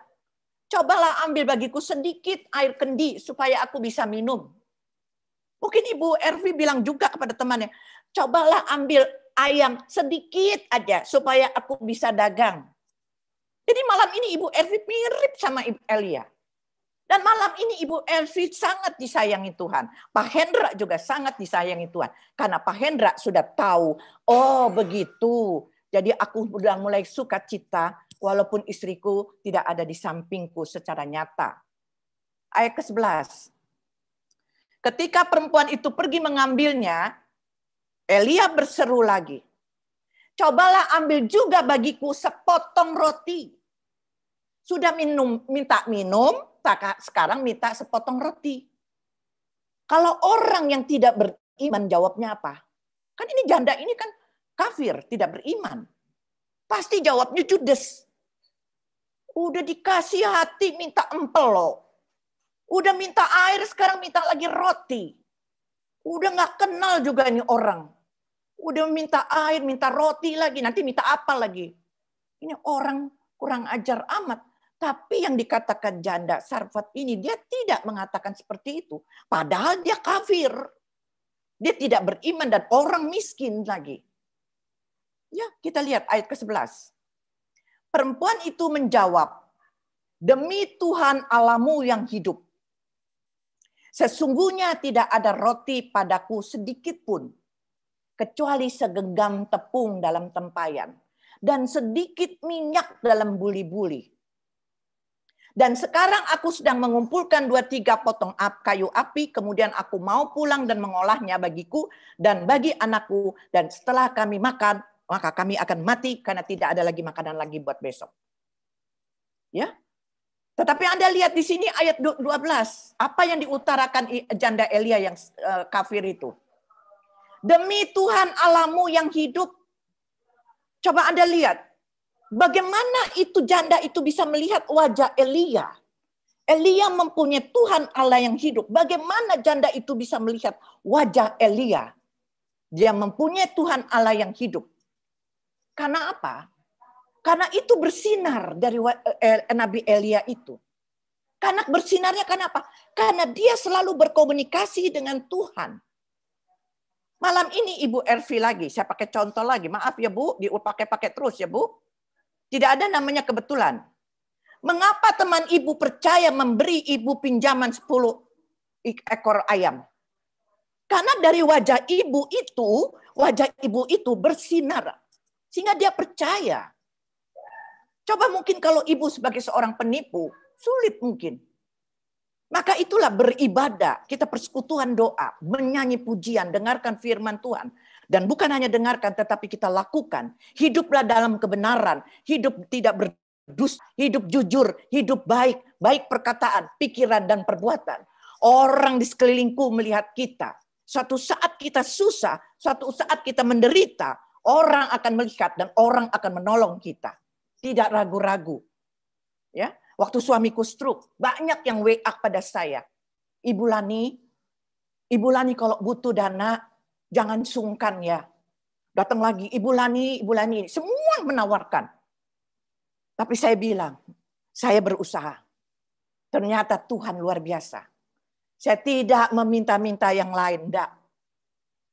S5: Cobalah ambil bagiku sedikit air kendi supaya aku bisa minum. Mungkin Ibu Ervi bilang juga kepada temannya, cobalah ambil ayam sedikit aja supaya aku bisa dagang. Jadi malam ini Ibu Ervi mirip sama Ibu Elia. Dan malam ini Ibu Ervi sangat disayangi Tuhan. Pak Hendra juga sangat disayangi Tuhan. Karena Pak Hendra sudah tahu, oh begitu. Jadi aku sudah mulai sukacita walaupun istriku tidak ada di sampingku secara nyata. Ayat ke-11. Ketika perempuan itu pergi mengambilnya, Elia berseru lagi. Cobalah ambil juga bagiku sepotong roti. Sudah minta minum, sekarang minta sepotong roti. Kalau orang yang tidak beriman jawabnya apa? Kan ini janda ini kan kafir, tidak beriman. Pasti jawabnya judes. Udah dikasih hati minta empel loh. Udah minta air sekarang minta lagi roti. Udah nggak kenal juga ini orang. Udah minta air, minta roti lagi, nanti minta apa lagi? Ini orang kurang ajar amat. Tapi yang dikatakan janda Sarfat ini, dia tidak mengatakan seperti itu. Padahal dia kafir. Dia tidak beriman dan orang miskin lagi. Ya, kita lihat ayat ke-11. Perempuan itu menjawab, demi Tuhan Allahmu yang hidup. Sesungguhnya tidak ada roti padaku sedikit pun, kecuali segenggam tepung dalam tempayan, dan sedikit minyak dalam buli-buli. Dan sekarang aku sedang mengumpulkan 2-3 potong kayu api, kemudian aku mau pulang dan mengolahnya bagiku dan bagi anakku, dan setelah kami makan, maka kami akan mati karena tidak ada lagi makanan lagi buat besok. Ya. Tetapi Anda lihat di sini ayat 12, apa yang diutarakan janda Elia yang kafir itu? Demi Tuhan Allahmu yang hidup. Coba Anda lihat. Bagaimana itu janda itu bisa melihat wajah Elia? Elia mempunyai Tuhan Allah yang hidup. Bagaimana janda itu bisa melihat wajah Elia? Dia mempunyai Tuhan Allah yang hidup. Karena apa? Karena itu bersinar dari Nabi Elia itu. Karena bersinarnya karena apa? Karena dia selalu berkomunikasi dengan Tuhan. Malam ini Ibu Ervi lagi, saya pakai contoh lagi. Maaf ya Bu, dipakai terus ya Bu. Tidak ada namanya kebetulan. Mengapa teman ibu percaya memberi ibu pinjaman 10 ekor ayam? Karena dari wajah ibu itu bersinar. Sehingga dia percaya. Coba mungkin kalau ibu sebagai seorang penipu, sulit mungkin. Maka itulah beribadah. Kita persekutuan doa, menyanyi pujian, dengarkan firman Tuhan. Dan bukan hanya dengarkan, tetapi kita lakukan. Hiduplah dalam kebenaran. Hidup tidak berdusta. Hidup jujur. Hidup baik. Baik perkataan, pikiran, dan perbuatan. Orang di sekelilingku melihat kita. Suatu saat kita susah. Suatu saat kita menderita. Orang akan melihat dan orang akan menolong kita. Tidak ragu-ragu. Ya, waktu suamiku stroke, banyak yang WA pada saya. Ibu Lani kalau butuh dana, jangan sungkan ya. Datang lagi, Ibu Lani. Semua menawarkan. Tapi saya bilang, saya berusaha. Ternyata Tuhan luar biasa. Saya tidak meminta-minta yang lain, enggak.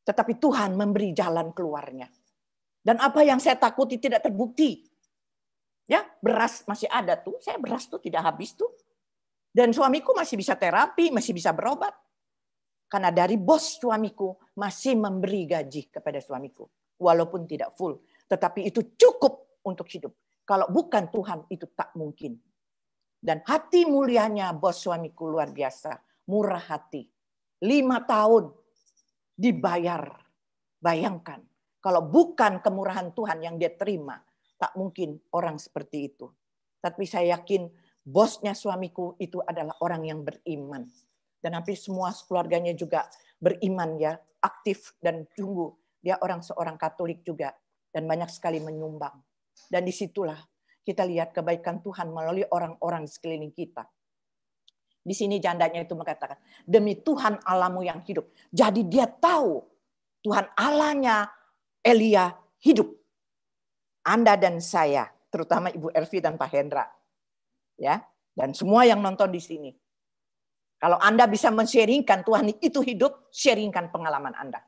S5: Tetapi Tuhan memberi jalan keluarnya. Dan apa yang saya takuti tidak terbukti. Ya, beras masih ada tuh. Saya beras tuh tidak habis tuh. Dan suamiku masih bisa terapi, masih bisa berobat. Karena dari bos suamiku masih memberi gaji kepada suamiku. Walaupun tidak full. Tetapi itu cukup untuk hidup. Kalau bukan Tuhan itu tak mungkin. Dan hati mulianya bos suamiku luar biasa. Murah hati. 5 tahun dibayar. Bayangkan. Kalau bukan kemurahan Tuhan yang dia terima. Tak mungkin orang seperti itu. Tapi saya yakin bosnya suamiku itu adalah orang yang beriman. Dan hampir semua keluarganya juga beriman ya, aktif dan sungguh. Dia seorang Katolik juga dan banyak sekali menyumbang. Dan disitulah kita lihat kebaikan Tuhan melalui orang-orang di sekeliling kita. Di sini jandanya itu mengatakan, demi Tuhan Allahmu yang hidup. Jadi dia tahu Tuhan Allahnya Elia hidup. Anda dan saya, terutama Ibu Ervi dan Pak Hendra, ya, dan semua yang nonton di sini. Kalau Anda bisa men-sharingkan Tuhan itu hidup, sharingkan pengalaman Anda.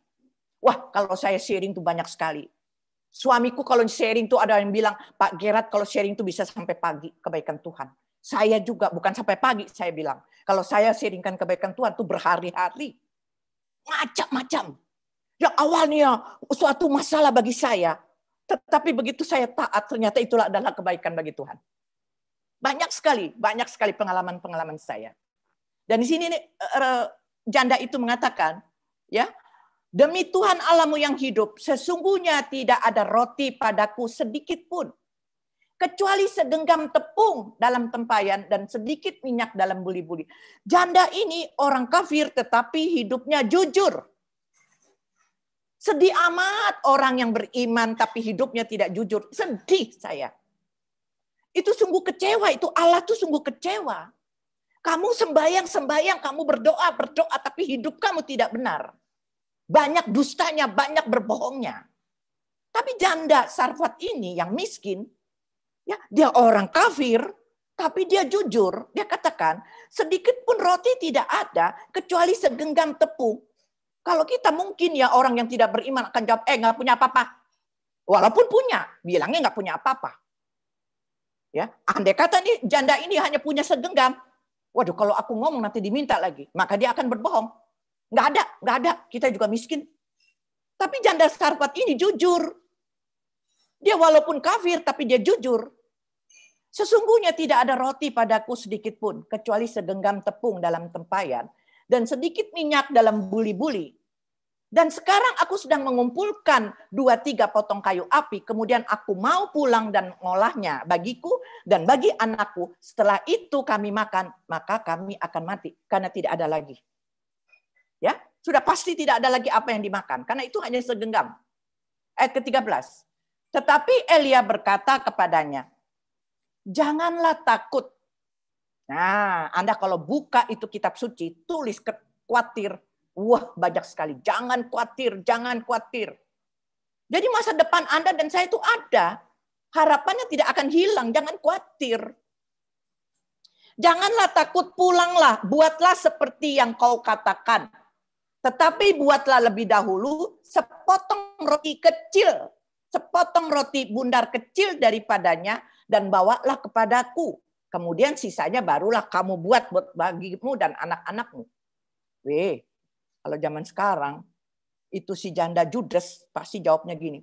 S5: Wah, kalau saya sharing itu banyak sekali. Suamiku kalau sharing itu ada yang bilang, Pak Gerard kalau sharing itu bisa sampai pagi kebaikan Tuhan. Saya juga bukan sampai pagi saya bilang. Kalau saya sharingkan kebaikan Tuhan itu berhari-hari. Macam-macam. Yang awalnya suatu masalah bagi saya. Tetapi begitu saya taat, ternyata itulah adalah kebaikan bagi Tuhan. Banyak sekali pengalaman-pengalaman saya. Dan di sini janda itu mengatakan, ya, demi Tuhan Allahmu yang hidup, sesungguhnya tidak ada roti padaku sedikit pun. kecuali segenggam tepung dalam tempayan dan sedikit minyak dalam buli-buli. Janda ini orang kafir tetapi hidupnya jujur. Sedih amat orang yang beriman tapi hidupnya tidak jujur. Sedih saya. Itu sungguh kecewa, itu Allah tuh sungguh kecewa. Kamu sembahyang, kamu berdoa, tapi hidup kamu tidak benar. Banyak dustanya, banyak berbohongnya. Tapi janda Sarfat ini yang miskin, ya, dia orang kafir, tapi dia jujur. Dia katakan, sedikit pun roti tidak ada, kecuali segenggam tepung. Kalau kita mungkin ya orang yang tidak beriman akan jawab, nggak punya apa-apa. Walaupun punya, bilangnya nggak punya apa-apa. Ya, andai kata nih janda ini hanya punya segenggam, waduh kalau aku ngomong nanti diminta lagi, maka dia akan berbohong. Nggak ada, kita juga miskin. Tapi janda Sarfat ini jujur. Dia walaupun kafir, tapi dia jujur. Sesungguhnya tidak ada roti padaku sedikit pun, kecuali segenggam tepung dalam tempayan, dan sedikit minyak dalam buli-buli. Dan sekarang aku sedang mengumpulkan 2-3 potong kayu api, kemudian aku mau pulang dan mengolahnya bagiku dan bagi anakku. Setelah itu kami makan, maka kami akan mati, karena tidak ada lagi. Ya, sudah pasti tidak ada lagi apa yang dimakan, karena itu hanya segenggam. Ayat ke-13. Tetapi Elia berkata kepadanya, janganlah takut. Nah, Anda kalau buka itu kitab suci, tulis khawatir. Wah, banyak sekali. Jangan khawatir, jangan khawatir. Jadi masa depan Anda dan saya itu ada. Harapannya tidak akan hilang, jangan khawatir. Janganlah takut, pulanglah, buatlah seperti yang kau katakan. Tetapi buatlah lebih dahulu sepotong roti kecil, sepotong roti bundar kecil daripadanya, dan bawalah kepadaku. Kemudian sisanya barulah kamu buat bagimu dan anak-anakmu. Kalau zaman sekarang, itu si janda judes pasti jawabnya gini.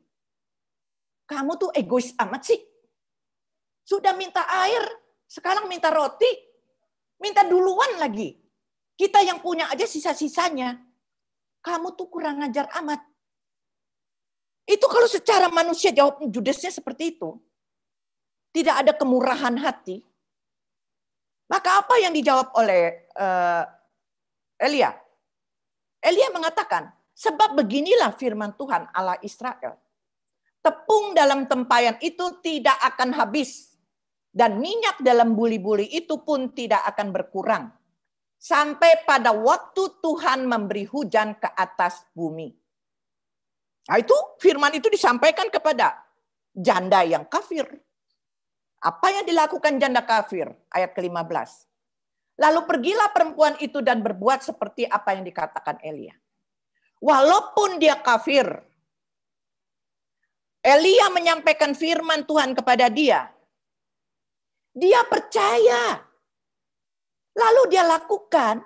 S5: Kamu tuh egois amat sih. Sudah minta air, sekarang minta roti. Minta duluan lagi. Kita yang punya aja sisa-sisanya. Kamu tuh kurang ajar amat. Itu kalau secara manusia jawabnya judesnya seperti itu. Tidak ada kemurahan hati. Maka apa yang dijawab oleh Elia? Elia mengatakan, sebab beginilah firman Tuhan Allah Israel. Tepung dalam tempayan itu tidak akan habis. Dan minyak dalam buli-buli itu pun tidak akan berkurang. Sampai pada waktu Tuhan memberi hujan ke atas bumi. Nah itu firman itu disampaikan kepada janda yang kafir. Apa yang dilakukan janda kafir? Ayat ke-15. Lalu pergilah perempuan itu dan berbuat seperti apa yang dikatakan Elia. Walaupun dia kafir, Elia menyampaikan firman Tuhan kepada dia. Dia percaya. Lalu dia lakukan.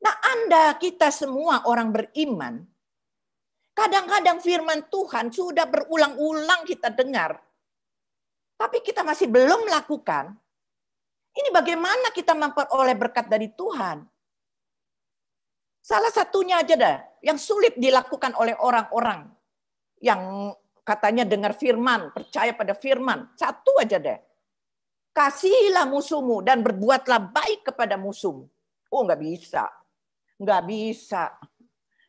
S5: Nah, Anda, kita semua orang beriman, kadang-kadang firman Tuhan sudah berulang-ulang kita dengar, tapi kita masih belum lakukan. Ini bagaimana kita memperoleh berkat dari Tuhan? Salah satunya aja dah, yang sulit dilakukan oleh orang-orang yang katanya dengar firman, percaya pada firman. Satu aja deh. Kasihilah musuhmu dan berbuatlah baik kepada musuhmu. Oh, nggak bisa. Nggak bisa.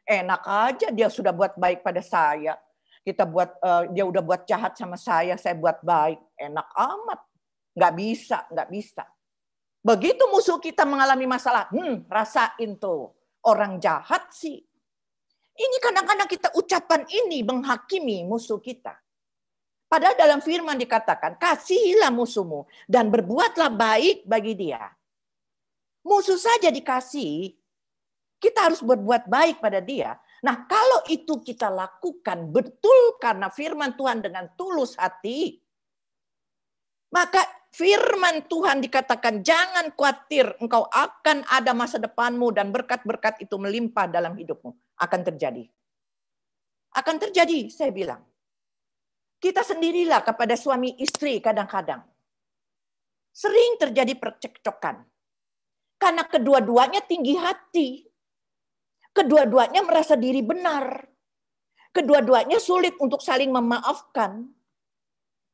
S5: Enak aja dia sudah buat baik pada saya. Dia udah buat jahat sama saya buat baik. Enak amat. Nggak bisa, nggak bisa. Begitu musuh kita mengalami masalah, rasain tuh. Orang jahat sih. Ini kadang-kadang kita ucapan ini menghakimi musuh kita. Padahal dalam firman dikatakan, kasihilah musuhmu dan berbuatlah baik bagi dia. Musuh saja dikasihi, kita harus berbuat baik pada dia. Nah, kalau itu kita lakukan betul karena firman Tuhan dengan tulus hati, maka firman Tuhan dikatakan, jangan khawatir, engkau akan ada masa depanmu dan berkat-berkat itu melimpah dalam hidupmu. Akan terjadi. Akan terjadi, saya bilang. Kita sendirilah kepada suami istri kadang-kadang. Sering terjadi percekcokan. Karena kedua-duanya tinggi hati. Kedua-duanya merasa diri benar. Kedua-duanya sulit untuk saling memaafkan.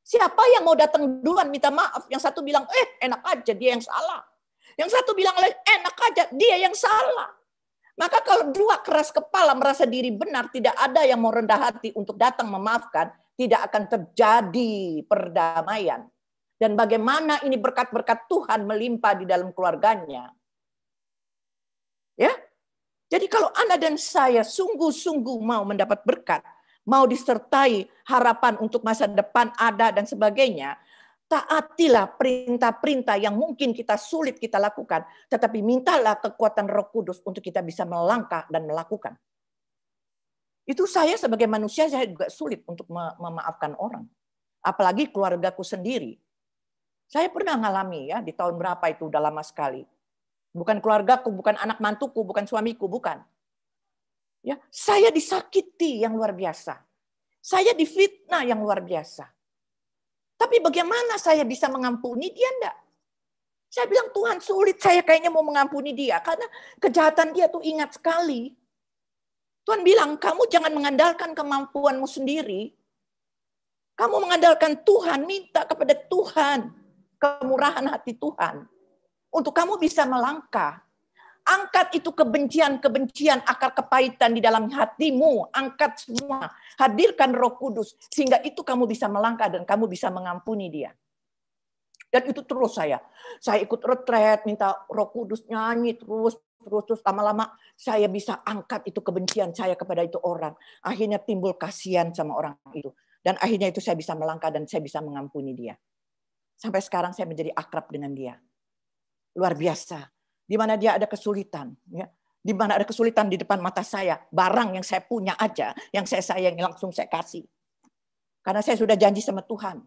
S5: Siapa yang mau datang duluan minta maaf? Yang satu bilang, enak aja dia yang salah. Yang satu bilang, enak aja dia yang salah. Maka kalau dua keras kepala merasa diri benar, tidak ada yang mau rendah hati untuk datang memaafkan, tidak akan terjadi perdamaian. Dan bagaimana ini berkat-berkat Tuhan melimpah di dalam keluarganya. Ya, jadi kalau Anda dan saya sungguh-sungguh mau mendapat berkat, mau disertai harapan untuk masa depan ada dan sebagainya, taatilah perintah-perintah yang mungkin kita sulit kita lakukan, tetapi mintalah kekuatan Roh Kudus untuk kita bisa melangkah dan melakukan. Itu saya sebagai manusia, saya juga sulit untuk memaafkan orang. Apalagi keluargaku sendiri. Saya pernah ngalami ya di tahun berapa itu, udah lama sekali. Bukan keluargaku, bukan anak mantuku, bukan suamiku, bukan. Ya, saya disakiti yang luar biasa. Saya difitnah yang luar biasa. Tapi bagaimana saya bisa mengampuni dia? Enggak. Saya bilang, Tuhan sulit saya kayaknya mau mengampuni dia. Karena kejahatan dia tuh ingat sekali. Tuhan bilang, kamu jangan mengandalkan kemampuanmu sendiri. Kamu mengandalkan Tuhan, minta kepada Tuhan. Kemurahan hati Tuhan. Untuk kamu bisa melangkah. Angkat itu kebencian-kebencian, akar kepahitan di dalam hatimu. Angkat semua. Hadirkan Roh Kudus. Sehingga itu kamu bisa melangkah dan kamu bisa mengampuni dia. Dan itu terus saya. Saya ikut retret, minta Roh Kudus nyanyi terus. Lama-lama saya bisa angkat itu kebencian saya kepada itu orang. Akhirnya timbul kasihan sama orang itu. Dan akhirnya itu saya bisa melangkah dan saya bisa mengampuni dia. Sampai sekarang saya menjadi akrab dengan dia. Luar biasa. Di mana dia ada kesulitan, ya. Di mana ada kesulitan di depan mata saya, barang yang saya punya aja, yang saya sayangi langsung saya kasih. Karena saya sudah janji sama Tuhan.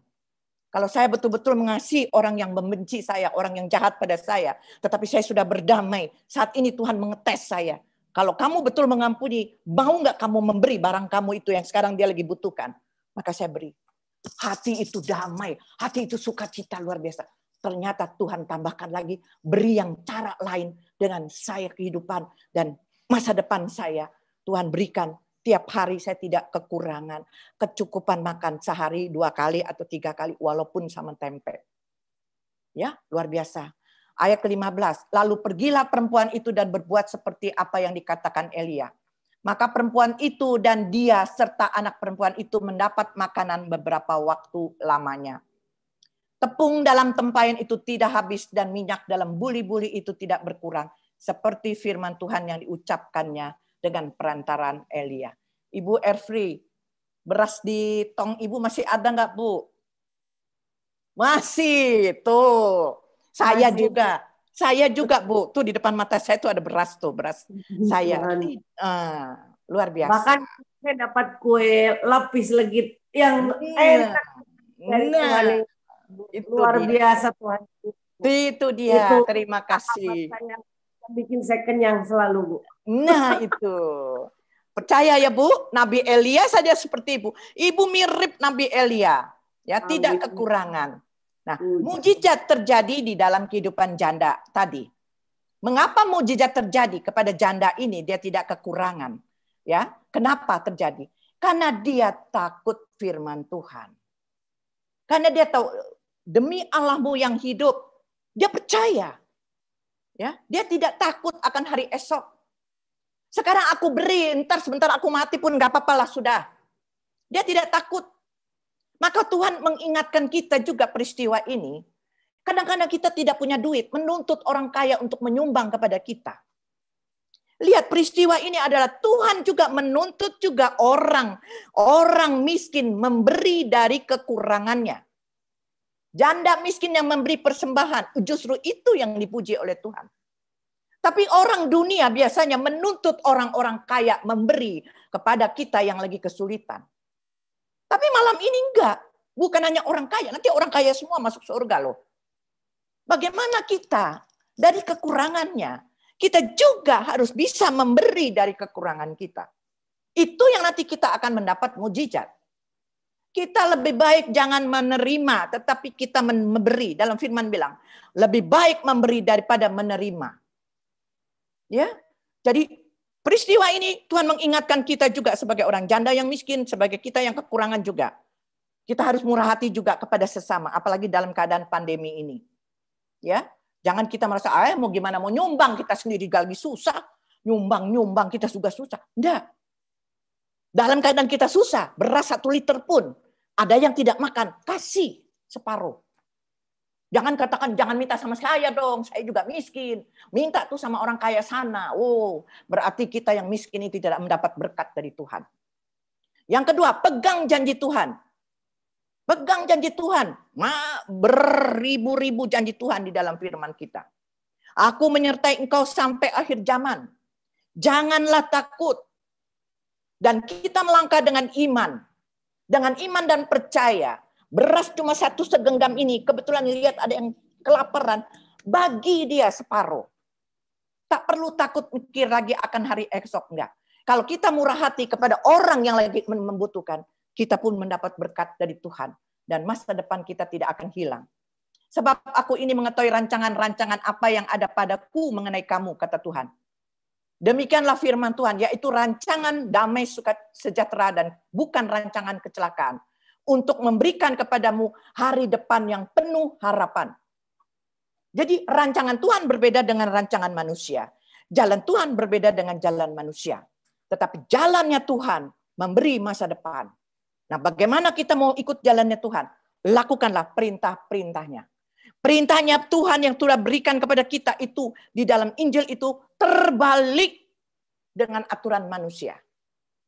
S5: Kalau saya betul-betul mengasihi orang yang membenci saya, orang yang jahat pada saya, tetapi saya sudah berdamai. Saat ini Tuhan mengetes saya. Kalau kamu betul mengampuni, mau nggak kamu memberi barang kamu itu yang sekarang dia lagi butuhkan? Maka saya beri. Hati itu damai, hati itu sukacita luar biasa. Ternyata Tuhan tambahkan lagi, beri yang cara lain dengan saya kehidupan dan masa depan saya. Tuhan berikan tiap hari saya tidak kekurangan. Kecukupan makan sehari 2 kali atau 3 kali walaupun sama tempe. Ya, luar biasa. Ayat ke-15, lalu pergilah perempuan itu dan berbuat seperti apa yang dikatakan Elia. Maka perempuan itu dan dia serta anak perempuan itu mendapat makanan beberapa waktu lamanya. Tepung dalam tempayan itu tidak habis dan minyak dalam buli-buli itu tidak berkurang. Seperti firman Tuhan yang diucapkannya dengan perantaran Elia. Ibu Erfri, beras di tong ibu masih ada nggak Bu? Masih, tuh. Saya juga Bu, tuh di depan mata saya tuh ada beras tuh, beras saya. Luar biasa.
S3: Bahkan saya dapat kue lapis legit yang enak.
S5: Itu
S3: luar
S5: dia.
S3: biasa Tuhan.
S5: Itu dia.
S3: Itu
S5: terima kasih.
S3: Saya bikin saya kenyang selalu Bu.
S5: Nah itu. Percaya ya Bu, Nabi Elia saja seperti Ibu. Ibu mirip Nabi Elia. Ya, amin. Tidak kekurangan. Nah, mujizat terjadi di dalam kehidupan janda tadi. Mengapa mujizat terjadi kepada janda ini? Dia tidak kekurangan. Ya, kenapa terjadi? Karena dia takut firman Tuhan. Karena dia tahu demi Allahmu yang hidup, dia percaya. Ya, dia tidak takut akan hari esok. Sekarang aku beri, ntar sebentar aku mati pun gak apa-apa lah sudah. Dia tidak takut. Maka Tuhan mengingatkan kita juga peristiwa ini. Kadang-kadang kita tidak punya duit, menuntut orang kaya untuk menyumbang kepada kita. Lihat peristiwa ini adalah Tuhan juga menuntut juga orang miskin memberi dari kekurangannya. Janda miskin yang memberi persembahan, justru itu yang dipuji oleh Tuhan. Tapi orang dunia biasanya menuntut orang-orang kaya memberi kepada kita yang lagi kesulitan. Tapi malam ini enggak. Bukan hanya orang kaya, nanti orang kaya semua masuk surga loh. Bagaimana kita dari kekurangannya, kita juga harus bisa memberi dari kekurangan kita. Itu yang nanti kita akan mendapat mujizat. Kita lebih baik jangan menerima, tetapi kita memberi. Dalam firman bilang, lebih baik memberi daripada menerima. Ya, jadi peristiwa ini Tuhan mengingatkan kita juga sebagai orang janda yang miskin, sebagai kita yang kekurangan juga. Kita harus murah hati juga kepada sesama, apalagi dalam keadaan pandemi ini. Ya, jangan kita merasa, mau gimana, mau nyumbang, kita sendiri lagi susah. Nyumbang kita juga susah. Enggak. Dalam keadaan kita susah, beras 1 liter pun, ada yang tidak makan, kasih separuh. Jangan katakan, jangan minta sama saya dong, saya juga miskin. Minta tuh sama orang kaya sana. Berarti kita yang miskin ini tidak mendapat berkat dari Tuhan. Yang kedua, pegang janji Tuhan. Pegang janji Tuhan. Beribu-ribu janji Tuhan di dalam firman kita. Aku menyertai engkau sampai akhir zaman. Janganlah takut. Dan kita melangkah dengan iman. Dengan iman dan percaya. Beras cuma 1 segenggam ini. Kebetulan lihat ada yang kelaparan. Bagi dia separuh. Tak perlu takut mikir lagi akan hari esok. Enggak. Kalau kita murah hati kepada orang yang lagi membutuhkan, kita pun mendapat berkat dari Tuhan. Dan masa depan kita tidak akan hilang. Sebab aku ini mengetahui rancangan-rancangan apa yang ada padaku mengenai kamu, kata Tuhan. Demikianlah firman Tuhan, yaitu rancangan damai sejahtera dan bukan rancangan kecelakaan. Untuk memberikan kepadamu hari depan yang penuh harapan. Jadi rancangan Tuhan berbeda dengan rancangan manusia. Jalan Tuhan berbeda dengan jalan manusia. Tetapi jalannya Tuhan memberi masa depan. Nah, bagaimana kita mau ikut jalannya Tuhan? Lakukanlah perintah-perintahnya. Perintahnya Tuhan yang telah berikan kepada kita itu di dalam Injil itu terbalik dengan aturan manusia.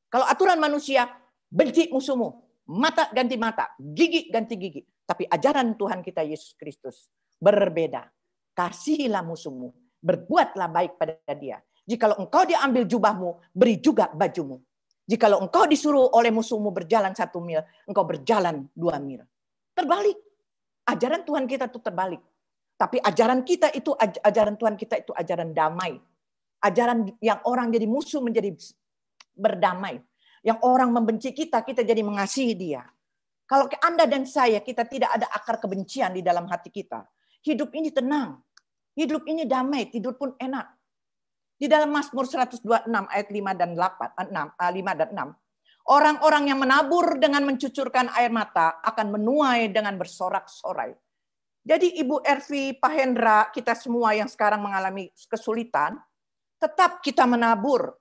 S5: Kalau aturan manusia, benci musuhmu, mata ganti mata, gigi ganti gigi. Tapi ajaran Tuhan kita Yesus Kristus berbeda. Kasihilah musuhmu, berbuatlah baik pada dia. Jikalau engkau diambil jubahmu, beri juga bajumu. Jikalau engkau disuruh oleh musuhmu berjalan 1 mil, engkau berjalan 2 mil. Terbalik. Ajaran Tuhan kita itu terbalik. Tapi ajaran kita itu, ajaran Tuhan kita itu ajaran damai. Ajaran yang orang jadi musuh menjadi berdamai. Yang orang membenci kita, kita jadi mengasihi dia. Kalau Anda dan saya, kita tidak ada akar kebencian di dalam hati kita. Hidup ini tenang. Hidup ini damai, tidur pun enak. Di dalam Mazmur 126 ayat 5 dan 6. Orang-orang yang menabur dengan mencucurkan air mata akan menuai dengan bersorak-sorai. Jadi Ibu Ervi, Pak Hendra, kita semua yang sekarang mengalami kesulitan, tetap kita menabur.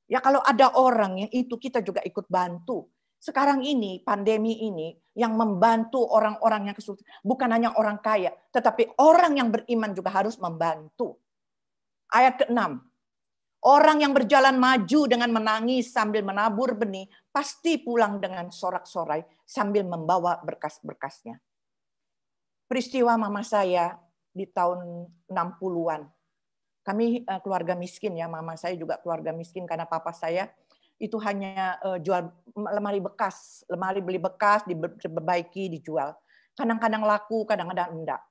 S5: Ya kalau ada orang yang itu kita juga ikut bantu. Sekarang ini, pandemi ini, yang membantu orang-orang yang kesulitan, bukan hanya orang kaya, tetapi orang yang beriman juga harus membantu. Ayat ke-6. Orang yang berjalan maju dengan menangis sambil menabur benih, pasti pulang dengan sorak-sorai sambil membawa berkas-berkasnya. Peristiwa mama saya di tahun 60-an. Kami keluarga miskin ya, mama saya juga keluarga miskin karena papa saya itu hanya jual lemari bekas, lemari beli bekas, diperbaiki, dijual. Kadang-kadang laku, kadang-kadang enggak.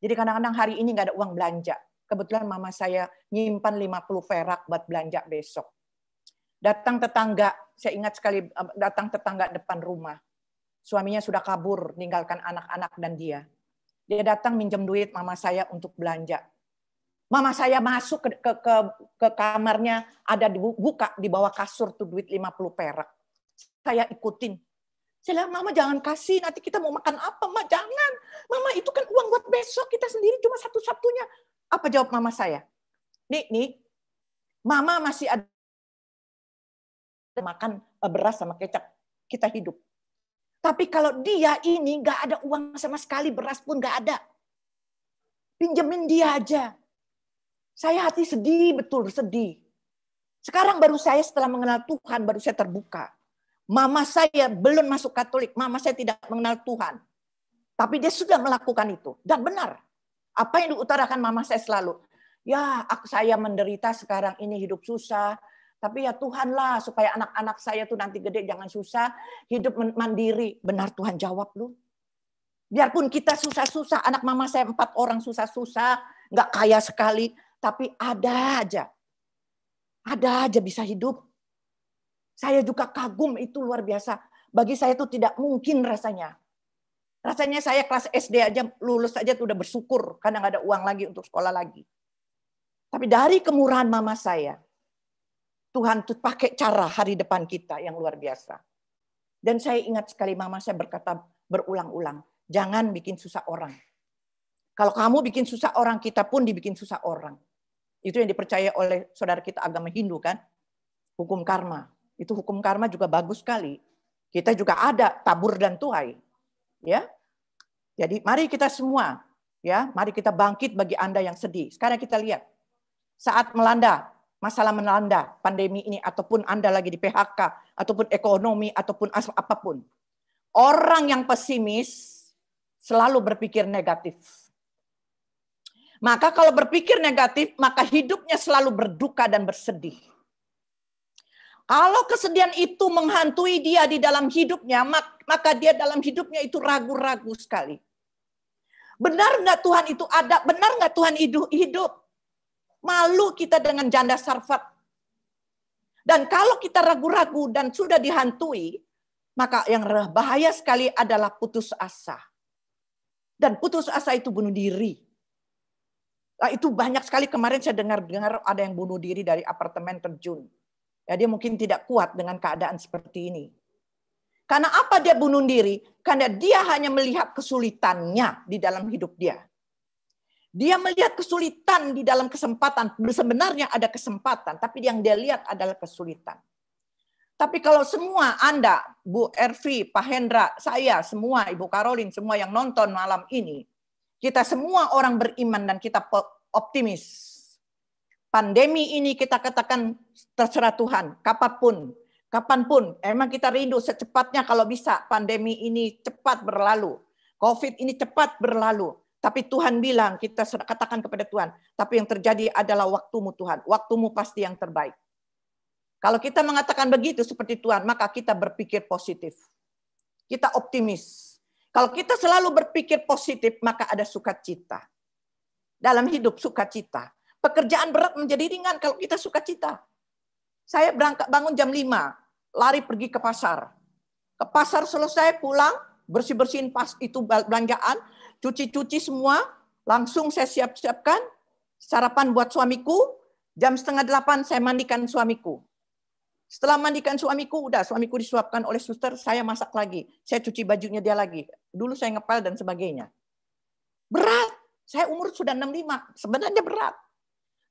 S5: Jadi kadang-kadang hari ini nggak ada uang belanja. Kebetulan mama saya nyimpan 50 perak buat belanja besok. Datang tetangga, saya ingat sekali datang tetangga depan rumah. Suaminya sudah kabur, meninggalkan anak-anak dan dia. Dia datang minjem duit mama saya untuk belanja. Mama saya masuk ke kamarnya, ada dibuka di bawah kasur tuh duit 50 perak. Saya ikutin. Saya bilang, Mama jangan kasih, nanti kita mau makan apa? Ma, jangan. Mama itu kan uang buat besok, kita sendiri cuma satu-satunya. Apa jawab mama saya? Nih, Mama masih ada makan beras sama kecap, kita hidup. Tapi kalau dia ini nggak ada uang sama sekali, beras pun nggak ada. Pinjemin dia aja. Saya hati sedih, betul sedih. Sekarang baru saya setelah mengenal Tuhan, baru saya terbuka. Mama saya belum masuk Katolik, mama saya tidak mengenal Tuhan. Tapi dia sudah melakukan itu. Dan benar. Apa yang diutarakan mama saya selalu, ya saya menderita sekarang ini hidup susah, tapi ya Tuhanlah supaya anak-anak saya tuh nanti gede jangan susah, hidup mandiri. Benar Tuhan jawab lu. Biarpun kita susah-susah, anak mama saya 4 orang susah-susah, nggak kaya sekali, tapi ada aja bisa hidup. Saya juga kagum, itu luar biasa. Bagi saya itu tidak mungkin rasanya. Rasanya saya kelas SD aja lulus aja tuh udah bersyukur karena nggak ada uang lagi untuk sekolah lagi. Tapi dari kemurahan mama saya, Tuhan tuh pakai cara hari depan kita yang luar biasa. Dan saya ingat sekali mama saya berkata berulang-ulang, jangan bikin susah orang. Kalau kamu bikin susah orang, kita pun dibikin susah orang. Itu yang dipercaya oleh saudara kita agama Hindu kan. Hukum karma. Itu hukum karma juga bagus sekali. Kita juga ada tabur dan tuai. Ya. Jadi mari kita semua, ya, mari kita bangkit bagi Anda yang sedih. Sekarang kita lihat. Saat melanda, masalah melanda pandemi ini, ataupun Anda lagi di PHK, ataupun ekonomi, ataupun apapun. Orang yang pesimis selalu berpikir negatif. Maka kalau berpikir negatif, maka hidupnya selalu berduka dan bersedih. Kalau kesedihan itu menghantui dia di dalam hidupnya, maka dia dalam hidupnya itu ragu-ragu sekali. Benar nggak Tuhan itu ada? Benar nggak Tuhan hidup? Malu kita dengan janda Sarfat. Dan kalau kita ragu-ragu dan sudah dihantui, maka yang bahaya sekali adalah putus asa. Dan putus asa itu bunuh diri. Nah, itu banyak sekali kemarin saya dengar ada yang bunuh diri dari apartemen terjun. Ya, dia mungkin tidak kuat dengan keadaan seperti ini. Karena apa dia bunuh diri? Karena dia hanya melihat kesulitannya di dalam hidup dia. Dia melihat kesulitan di dalam kesempatan. Sebenarnya ada kesempatan, tapi yang dia lihat adalah kesulitan. Tapi kalau semua Anda, Bu Ervi, Pak Hendra, saya, semua, Ibu Karolin, semua yang nonton malam ini, kita semua orang beriman dan kita optimis. Pandemi ini kita katakan terserah Tuhan, kapanpun. Emang kita rindu secepatnya kalau bisa pandemi ini cepat berlalu. COVID ini cepat berlalu. Tapi Tuhan bilang, kita katakan kepada Tuhan, tapi yang terjadi adalah waktumu Tuhan. Waktumu pasti yang terbaik. Kalau kita mengatakan begitu seperti Tuhan, maka kita berpikir positif. Kita optimis. Kalau kita selalu berpikir positif, maka ada sukacita. Dalam hidup sukacita. Pekerjaan berat menjadi ringan kalau kita sukacita. Saya berangkat bangun jam 5, lari pergi ke pasar. Ke pasar selesai pulang, bersih-bersihin pas itu belanjaan, cuci-cuci semua, langsung saya siap-siapkan, sarapan buat suamiku, jam 7:30 saya mandikan suamiku. Setelah mandikan suamiku, udah suamiku disuapkan oleh suster, saya masak lagi. Saya cuci bajunya dia lagi. Dulu saya ngepel dan sebagainya. Berat, saya umur sudah 65, sebenarnya berat.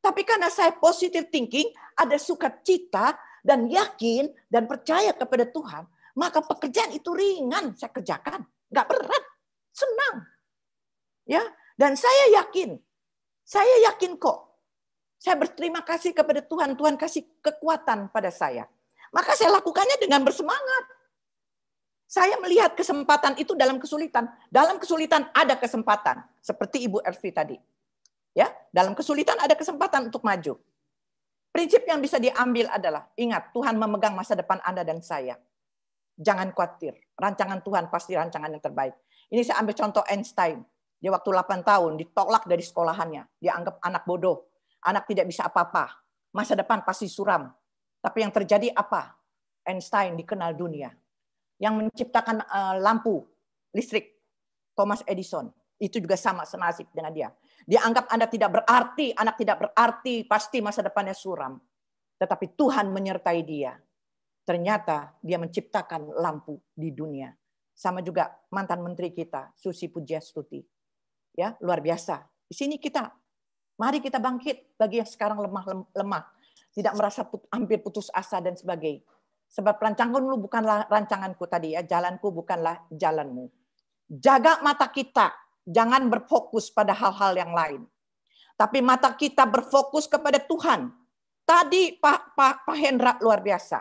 S5: Tapi karena saya positive thinking, ada sukacita dan yakin dan percaya kepada Tuhan, maka pekerjaan itu ringan saya kerjakan. Nggak berat, senang. Ya, dan saya yakin kok. Saya berterima kasih kepada Tuhan, Tuhan kasih kekuatan pada saya. Maka saya lakukannya dengan bersemangat. Saya melihat kesempatan itu dalam kesulitan. Dalam kesulitan ada kesempatan, seperti Ibu Ervi tadi. Ya, dalam kesulitan ada kesempatan untuk maju. Prinsip yang bisa diambil adalah, ingat, Tuhan memegang masa depan Anda dan saya. Jangan khawatir, rancangan Tuhan pasti rancangan yang terbaik. Ini saya ambil contoh Einstein. Dia waktu 8 tahun ditolak dari sekolahannya. Dia anggap anak bodoh. Anak tidak bisa apa-apa. Masa depan pasti suram. Tapi yang terjadi apa? Einstein dikenal dunia. Yang menciptakan lampu listrik, Thomas Edison. Itu juga sama senasib dengan dia. Dia anggap anak tidak berarti, pasti masa depannya suram. Tetapi Tuhan menyertai dia. Ternyata dia menciptakan lampu di dunia. Sama juga mantan menteri kita, Susi Pujiastuti. Ya, luar biasa. Di sini mari kita bangkit bagi yang sekarang lemah, tidak merasa hampir putus asa dan sebagainya. Sebab rancanganmu bukanlah rancanganku tadi ya, jalanku bukanlah jalanmu. Jaga mata kita, jangan berfokus pada hal-hal yang lain. Tapi mata kita berfokus kepada Tuhan. Tadi Pak Hendra luar biasa.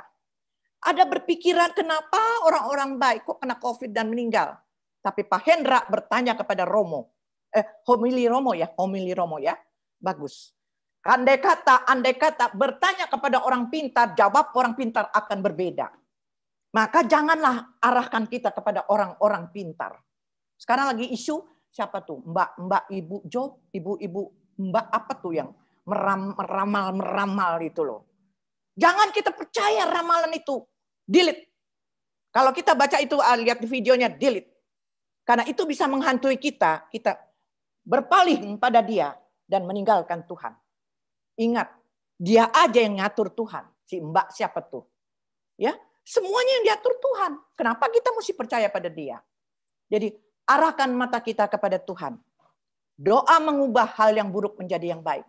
S5: Ada berpikiran kenapa orang-orang baik kok kena COVID dan meninggal. Tapi Pak Hendra bertanya kepada Romo. Homili Romo ya. Bagus. Andai kata bertanya kepada orang pintar, jawab orang pintar akan berbeda. Maka janganlah arahkan kita kepada orang-orang pintar. Sekarang lagi isu siapa tuh? Mbak Ibu Jo, ibu-ibu Mbak apa tuh yang meramal itu loh. Jangan kita percaya ramalan itu. Delete. Kalau kita baca itu, lihat di videonya, delete. Karena itu bisa menghantui kita berpaling pada dia dan meninggalkan Tuhan. Ingat, dia aja yang ngatur Tuhan. Si Mbak siapa tuh? Ya, Semuanya yang diatur Tuhan. Kenapa kita mesti percaya pada Dia? Jadi arahkan mata kita kepada Tuhan. Doa mengubah hal yang buruk menjadi yang baik.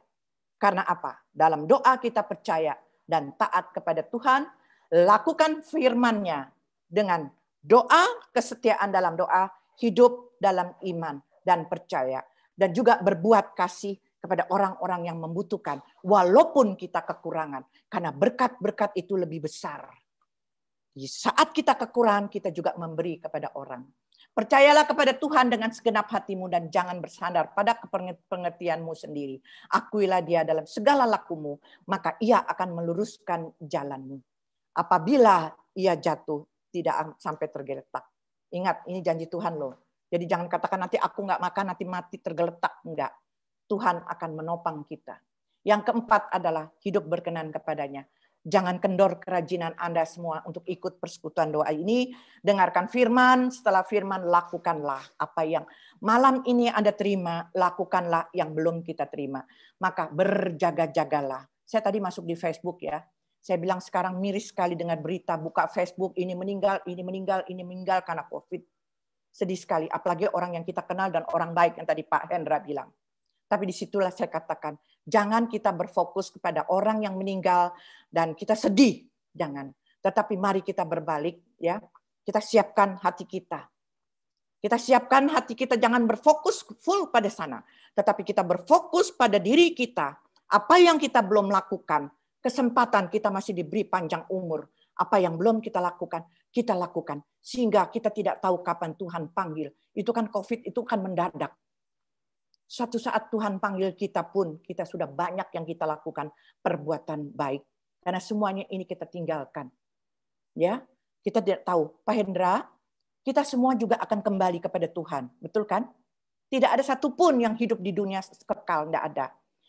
S5: Karena apa? Dalam doa kita percaya dan taat kepada Tuhan. Lakukan firman-Nya dengan doa, kesetiaan dalam doa, hidup dalam iman dan percaya. Dan juga berbuat kasih kepada orang-orang yang membutuhkan. Walaupun kita kekurangan. Karena berkat-berkat itu lebih besar. Di saat kita kekurangan, kita juga memberi kepada orang. Percayalah kepada Tuhan dengan segenap hatimu dan jangan bersandar pada pengertianmu sendiri. Akuilah Dia dalam segala lakumu, maka Ia akan meluruskan jalanmu. Apabila ia jatuh, tidak sampai tergeletak. Ingat, ini janji Tuhan loh. Jadi jangan katakan nanti aku nggak makan, nanti mati tergeletak. Enggak. Tuhan akan menopang kita. Yang keempat adalah hidup berkenan kepadanya. Jangan kendor kerajinan Anda semua untuk ikut persekutuan doa ini. Dengarkan firman, setelah firman lakukanlah apa yang malam ini Anda terima, lakukanlah yang belum kita terima. Maka berjaga-jagalah. Saya tadi masuk di Facebook ya. Saya bilang sekarang miris sekali dengar berita, buka Facebook, ini meninggal karena COVID. Sedih sekali, apalagi orang yang kita kenal dan orang baik yang tadi Pak Hendra bilang. Tapi disitulah saya katakan, jangan kita berfokus kepada orang yang meninggal dan kita sedih, jangan. Tetapi mari kita berbalik, ya. Kita siapkan hati kita. Kita siapkan hati kita, jangan berfokus full pada sana, tetapi kita berfokus pada diri kita. Apa yang kita belum lakukan, kesempatan kita masih diberi panjang umur. Apa yang belum kita lakukan sehingga kita tidak tahu kapan Tuhan panggil. Itu kan COVID, itu kan mendadak. Suatu saat Tuhan panggil kita pun, kita sudah banyak yang kita lakukan perbuatan baik. Karena semuanya ini kita tinggalkan. Ya, kita tidak tahu. Pak Hendra, kita semua juga akan kembali kepada Tuhan. Betul kan? Tidak ada satupun yang hidup di dunia kekal, tidak ada.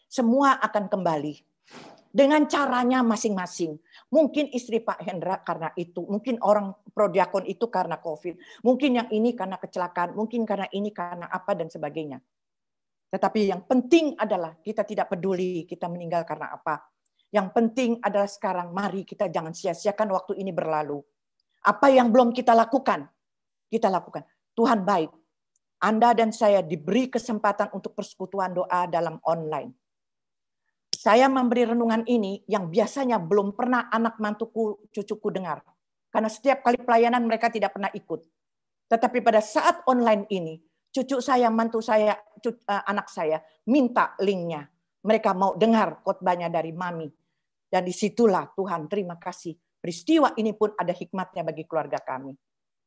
S5: Semua akan kembali. Dengan caranya masing-masing. Mungkin istri Pak Hendra karena itu. Mungkin orang prodiakon itu karena COVID. Mungkin yang ini karena kecelakaan. Mungkin karena ini karena apa dan sebagainya. Tetapi yang penting adalah kita tidak peduli kita meninggal karena apa. Yang penting adalah sekarang mari kita jangan sia-siakan waktu ini berlalu. Apa yang belum kita lakukan, kita lakukan. Tuhan baik. Anda dan saya diberi kesempatan untuk persekutuan doa dalam online. Saya memberi renungan ini yang biasanya belum pernah anak mantuku, cucuku dengar. Karena setiap kali pelayanan mereka tidak pernah ikut. Tetapi pada saat online ini, cucu saya, mantu saya, anak saya minta linknya. Mereka mau dengar khotbahnya dari mami. Dan disitulah Tuhan terima kasih. Peristiwa ini pun ada hikmatnya bagi keluarga kami.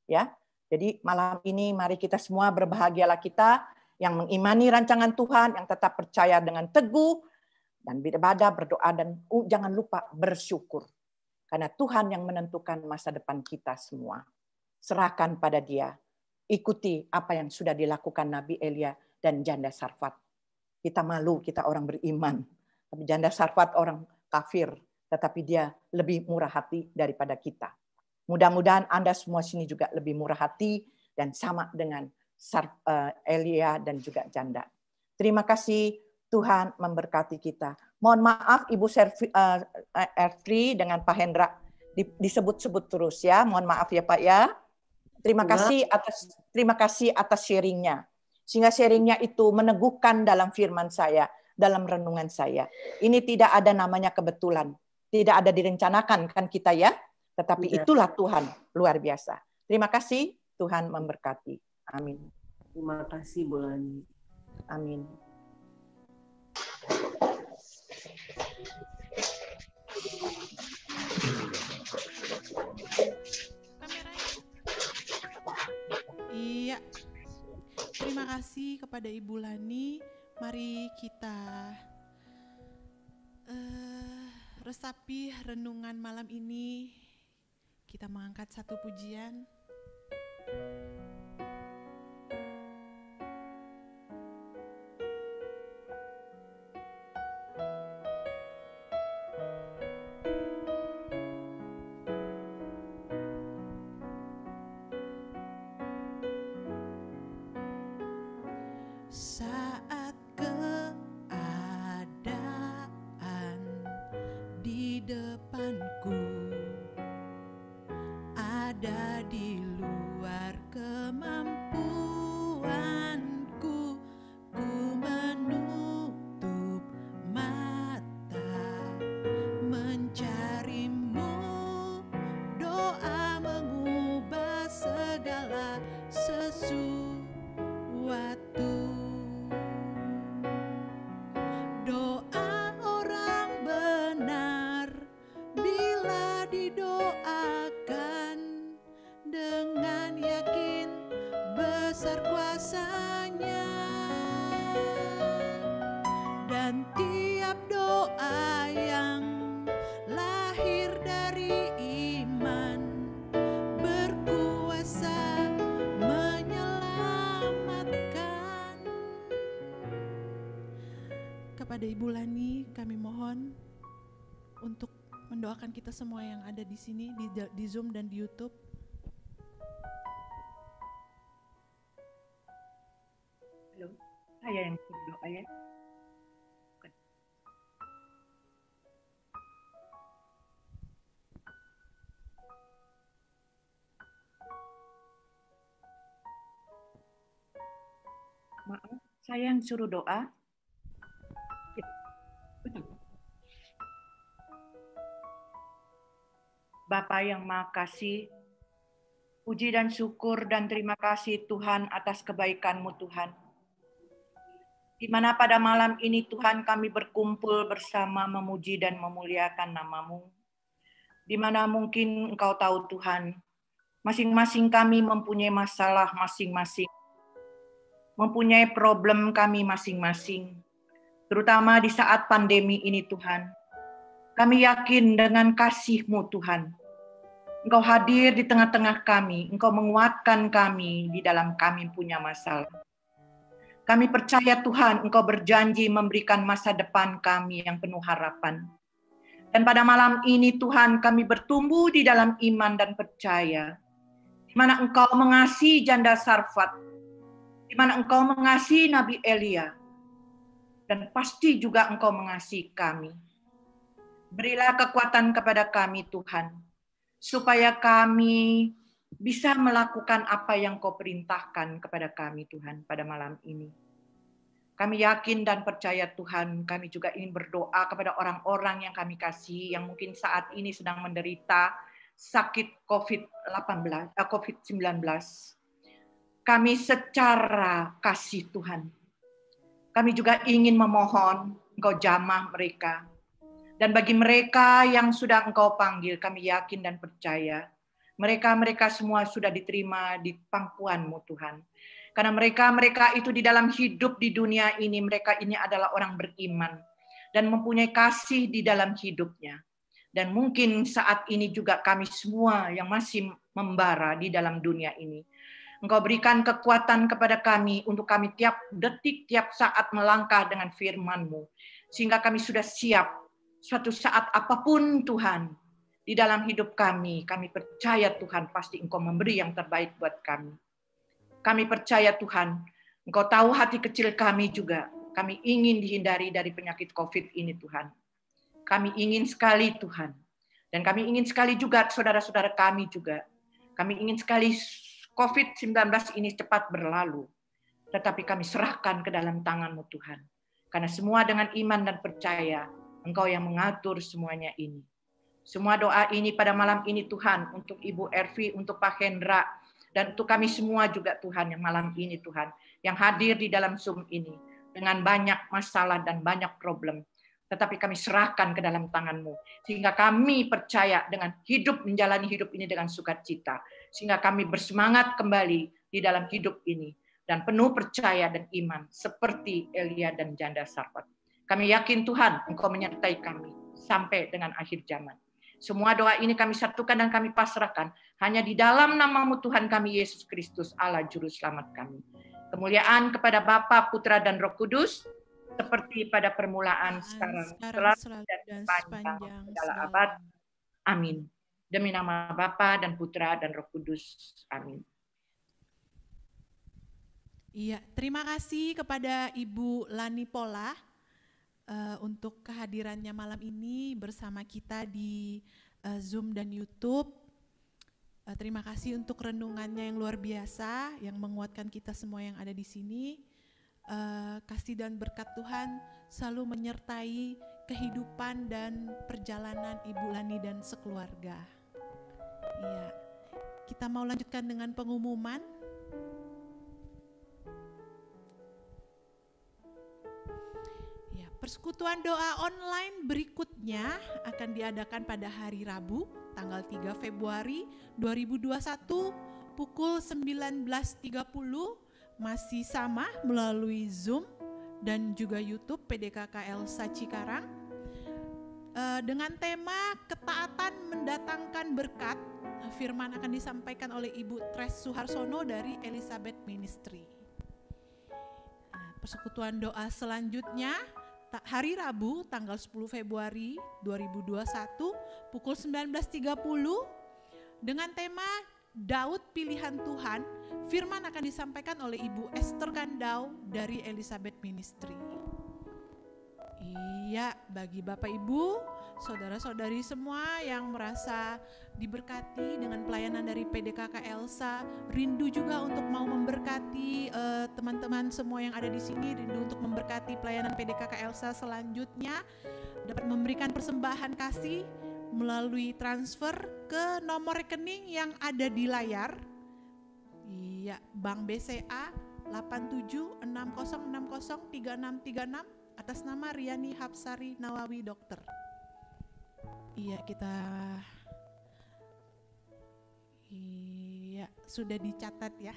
S5: Ya, jadi malam ini mari kita semua berbahagialah kita yang mengimani rancangan Tuhan, yang tetap percaya dengan teguh dan beribadah, berdoa dan jangan lupa bersyukur. Karena Tuhan yang menentukan masa depan kita semua. Serahkan pada Dia. Ikuti apa yang sudah dilakukan Nabi Elia dan janda Sarfat. Kita malu, kita orang beriman. Tapi janda Sarfat orang kafir, tetapi dia lebih murah hati daripada kita. Mudah-mudahan Anda semua sini juga lebih murah hati dan sama dengan Elia dan juga janda. Terima kasih, Tuhan memberkati kita. Mohon maaf Ibu Erfri dengan Pak Hendra disebut-sebut terus ya. Mohon maaf ya Pak ya. Terima kasih atas sharingnya. Sehingga sharingnya itu meneguhkan dalam firman saya, dalam renungan saya. Ini tidak ada namanya kebetulan. Tidak ada direncanakan kan kita ya. Tetapi itulah Tuhan, luar biasa. Terima kasih, Tuhan memberkati. Amin.
S3: Terima kasih Bu Lani.
S5: Amin.
S1: Iya. Terima kasih kepada Ibu Lani. Mari kita resapi renungan malam ini. Kita mengangkat satu pujian. Saat keadaan di depanku di luar kemampuanku, ku menutup mata mencarimu. Doa mengubah segala sesuatu. Doa orang benar bila didoakan dengan yakin besar kuasanya, dan tiap doa yang lahir dari iman berkuasa menyelamatkan. Kepada Ibu Lani kami mohon untuk mendoakan kita semua yang ada di sini, di Zoom dan di YouTube.
S5: Halo, saya yang berdoa ya. Maaf, saya yang suruh doa. Bapa yang Maha Kasih, puji dan syukur dan terima kasih Tuhan atas kebaikan-Mu Tuhan. Di mana pada malam ini Tuhan kami berkumpul bersama memuji dan memuliakan nama-Mu. Di mana mungkin Engkau tahu Tuhan, masing-masing kami mempunyai masalah masing-masing, mempunyai problem kami masing-masing, terutama di saat pandemi ini Tuhan. Kami yakin dengan kasih-Mu Tuhan, Engkau hadir di tengah-tengah kami, Engkau menguatkan kami di dalam kami punya masalah. Kami percaya Tuhan, Engkau berjanji memberikan masa depan kami yang penuh harapan. Dan pada malam ini Tuhan kami bertumbuh di dalam iman dan percaya, di mana Engkau mengasihi janda Sarfat, di mana Engkau mengasihi Nabi Elia, dan pasti juga Engkau mengasihi kami. Berilah kekuatan kepada kami Tuhan, supaya kami bisa melakukan apa yang Kau perintahkan kepada kami Tuhan pada malam ini. Kami yakin dan percaya Tuhan, kami juga ingin berdoa kepada orang-orang yang kami kasihi, yang mungkin saat ini sedang menderita sakit COVID-19. Kami secara kasih Tuhan, kami juga ingin memohon Engkau jamah mereka. Dan bagi mereka yang sudah Engkau panggil, kami yakin dan percaya, mereka semua sudah diterima di pangkuan-Mu Tuhan. Karena mereka itu di dalam hidup di dunia ini, mereka ini adalah orang beriman dan mempunyai kasih di dalam hidupnya. Dan mungkin saat ini juga kami semua yang masih membara di dalam dunia ini, Engkau berikan kekuatan kepada kami untuk kami tiap detik, tiap saat melangkah dengan firman-Mu. Sehingga kami sudah siap suatu saat apapun Tuhan, di dalam hidup kami percaya Tuhan pasti Engkau memberi yang terbaik buat kami. Kami percaya Tuhan, Engkau tahu hati kecil kami juga. Kami ingin dihindari dari penyakit COVID ini Tuhan. Kami ingin sekali Tuhan. Dan kami ingin sekali juga saudara-saudara kami juga. Kami ingin sekali COVID-19 ini cepat berlalu. Tetapi kami serahkan ke dalam tangan-Mu Tuhan. Karena semua dengan iman dan percaya, Engkau yang mengatur semuanya ini. Semua doa ini pada malam ini Tuhan, untuk Ibu Ervi, untuk Pak Hendra, dan untuk kami semua juga Tuhan yang malam ini Tuhan, yang hadir di dalam Zoom ini, dengan banyak masalah dan banyak problem. Tetapi kami serahkan ke dalam tangan-Mu, sehingga kami percaya dengan menjalani hidup ini dengan sukacita, sehingga kami bersemangat kembali di dalam hidup ini, dan penuh percaya dan iman, seperti Elia dan janda Sarfat. Kami yakin Tuhan, Engkau menyertai kami sampai dengan akhir zaman. Semua doa ini kami satukan dan kami pasrahkan hanya di dalam nama-Mu Tuhan kami Yesus Kristus, Allah Juru Selamat kami. Kemuliaan kepada Bapa, Putra, dan Roh Kudus, seperti pada permulaan, sekarang, selalu dan sepanjang segala abad. Amin. Demi nama Bapa dan Putra dan Roh Kudus. Amin.
S1: Iya, terima kasih kepada Ibu Lani Pola untuk kehadirannya malam ini bersama kita di Zoom dan YouTube. Terima kasih untuk renungannya yang luar biasa, yang menguatkan kita semua yang ada di sini. Kasih dan berkat Tuhan selalu menyertai kehidupan dan perjalanan Ibu Lani dan sekeluarga. Iya, kita mau lanjutkan dengan pengumuman. Ya, persekutuan doa online berikutnya akan diadakan pada hari Rabu, tanggal 3 Februari 2021 pukul 19.30, masih sama melalui Zoom dan juga YouTube PDKK Elsa Cikarang, dengan tema ketaatan mendatangkan berkat. Firman akan disampaikan oleh Ibu Tres Suharsono dari Elizabeth Ministry. Persekutuan doa selanjutnya hari Rabu tanggal 10 Februari 2021 pukul 19.30 dengan tema Daud Pilihan Tuhan. Firman akan disampaikan oleh Ibu Esther Kandau dari Elizabeth Ministry. Iya, bagi Bapak Ibu, saudara-saudari semua yang merasa diberkati dengan pelayanan dari PDKK Elsa, rindu juga untuk mau memberkati teman-teman semua yang ada di sini, rindu untuk memberkati pelayanan PDKK Elsa selanjutnya, dapat memberikan persembahan kasih melalui transfer ke nomor rekening yang ada di layar. Iya, Bank BCA 8760603636 atas nama Riani Hapsari Nawawi Dokter. Iya, sudah dicatat ya.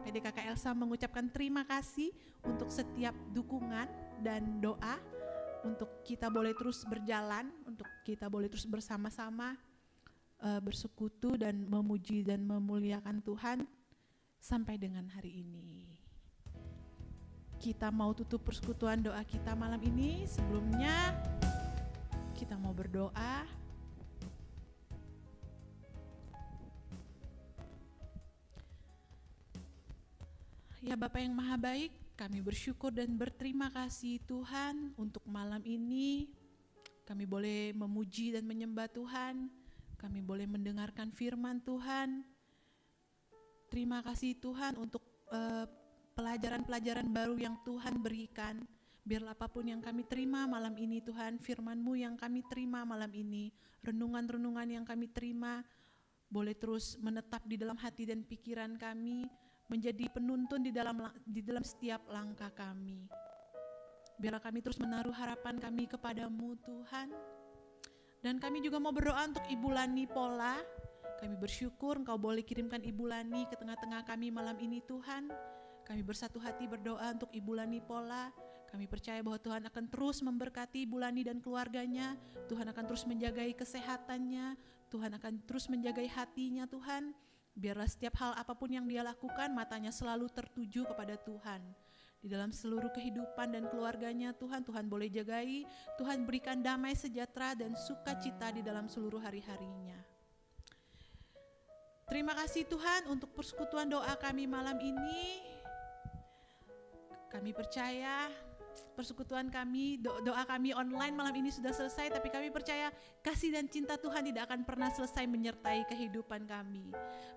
S1: PDKK Elsa mengucapkan terima kasih untuk setiap dukungan dan doa, untuk kita boleh terus berjalan, untuk kita boleh terus bersama-sama bersekutu dan memuji dan memuliakan Tuhan sampai dengan hari ini. Kita mau tutup persekutuan doa kita malam ini. Sebelumnya kita mau berdoa. Ya Bapa yang Maha Baik, kami bersyukur dan berterima kasih Tuhan untuk malam ini. Kami boleh memuji dan menyembah Tuhan. Kami boleh mendengarkan firman Tuhan. Terima kasih Tuhan untuk pelajaran-pelajaran baru yang Tuhan berikan. Biarlah apapun yang kami terima malam ini Tuhan, firman-Mu yang kami terima malam ini, renungan-renungan yang kami terima, boleh terus menetap di dalam hati dan pikiran kami, menjadi penuntun di dalam setiap langkah kami. Biarlah kami terus menaruh harapan kami kepadamu Tuhan. Dan kami juga mau berdoa untuk Ibu Lani Pola. Kami bersyukur Engkau boleh kirimkan Ibu Lani ke tengah-tengah kami malam ini Tuhan. Kami bersatu hati berdoa untuk Ibu Lani Pola. Kami percaya bahwa Tuhan akan terus memberkati Ibu Lani dan keluarganya. Tuhan akan terus menjagai kesehatannya. Tuhan akan terus menjagai hatinya Tuhan. Biarlah setiap hal apapun yang dia lakukan, matanya selalu tertuju kepada Tuhan. Di dalam seluruh kehidupan dan keluarganya Tuhan, Tuhan boleh jagai. Tuhan berikan damai sejahtera dan sukacita di dalam seluruh hari-harinya. Terima kasih Tuhan untuk persekutuan doa kami malam ini. Kami percaya persekutuan kami, doa kami online malam ini sudah selesai, tapi kami percaya kasih dan cinta Tuhan tidak akan pernah selesai menyertai kehidupan kami.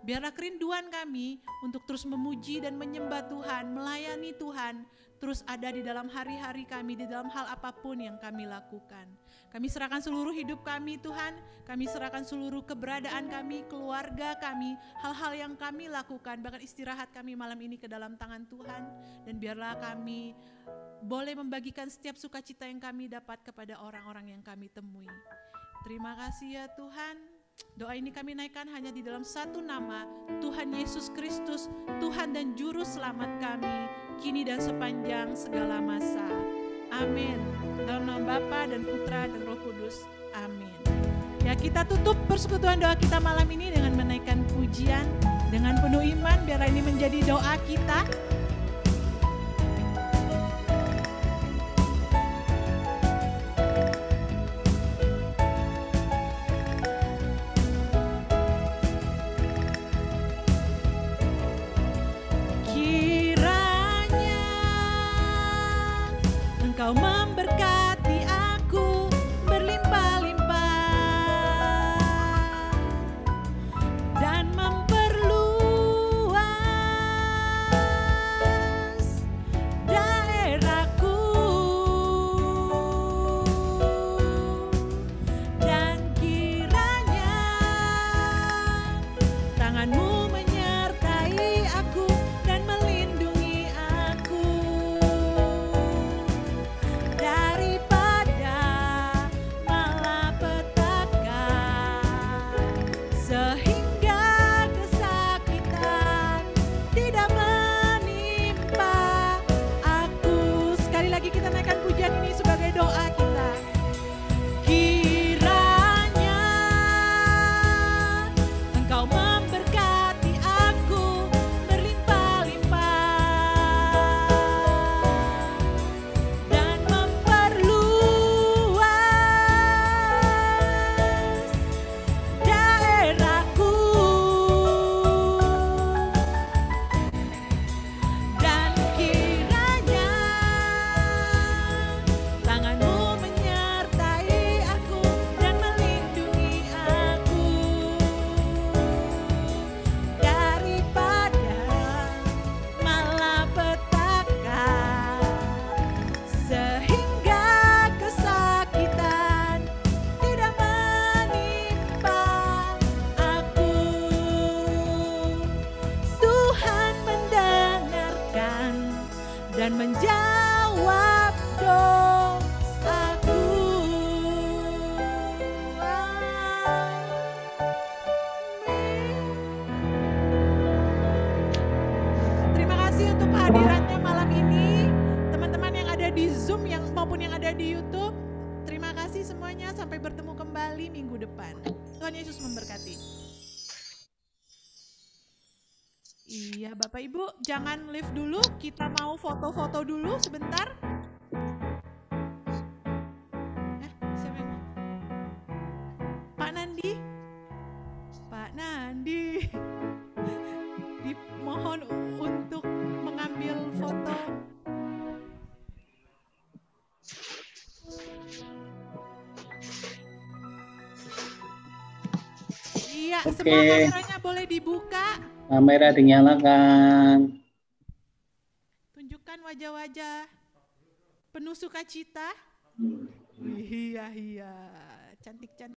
S1: Biarlah kerinduan kami untuk terus memuji dan menyembah Tuhan, melayani Tuhan, terus ada di dalam hari-hari kami, di dalam hal apapun yang kami lakukan. Kami serahkan seluruh hidup kami Tuhan, kami serahkan seluruh keberadaan kami, keluarga kami, hal-hal yang kami lakukan, bahkan istirahat kami malam ini ke dalam tangan Tuhan. Dan biarlah kami boleh membagikan setiap sukacita yang kami dapat kepada orang-orang yang kami temui. Terima kasih ya Tuhan. Doa ini kami naikkan hanya di dalam satu nama, Tuhan Yesus Kristus, Tuhan dan Juru Selamat kami, kini dan sepanjang segala masa. Amin. Dalam nama Bapa dan Putra dan Roh Kudus. Amin. Ya, kita tutup persekutuan doa kita malam ini dengan menaikkan pujian dengan penuh iman. Biarlah ini menjadi doa kita. Engkau memberkati aku berlimpah-limpah dan Tanganmu menyertai aku dan melindungi aku daripada malapetaka, sehingga kesakitan tidak menimpa aku. Sekali lagi kita naikkan pujian ini sebagai doa kita. Kiranya Engkau memberkati aku berlimpah-limpah dan memperluas daerahku, dan kiranya tanganmu menyertai aku dan melindungi aku daripada malapetaka, sehingga kesakitan tidak menimpa aku. Tuhan mendengarkan dan menjawab doaku. Terima kasih untuk kehadirannya malam ini, teman-teman yang ada di Zoom yang maupun yang ada di YouTube. Terima kasih semuanya, sampai bertemu kembali minggu depan. Tuhan Yesus memberkati. Iya, Bapak Ibu, jangan live dulu, kita mau foto-foto dulu sebentar. Siapa yang mau? Pak Nandi? Pak Nandi, dimohon untuk mengambil foto. Iya, semua kameranya boleh dibuka.
S6: Kamera dinyalakan.
S1: Tunjukkan wajah-wajah penuh sukacita. Iya, cantik-cantik.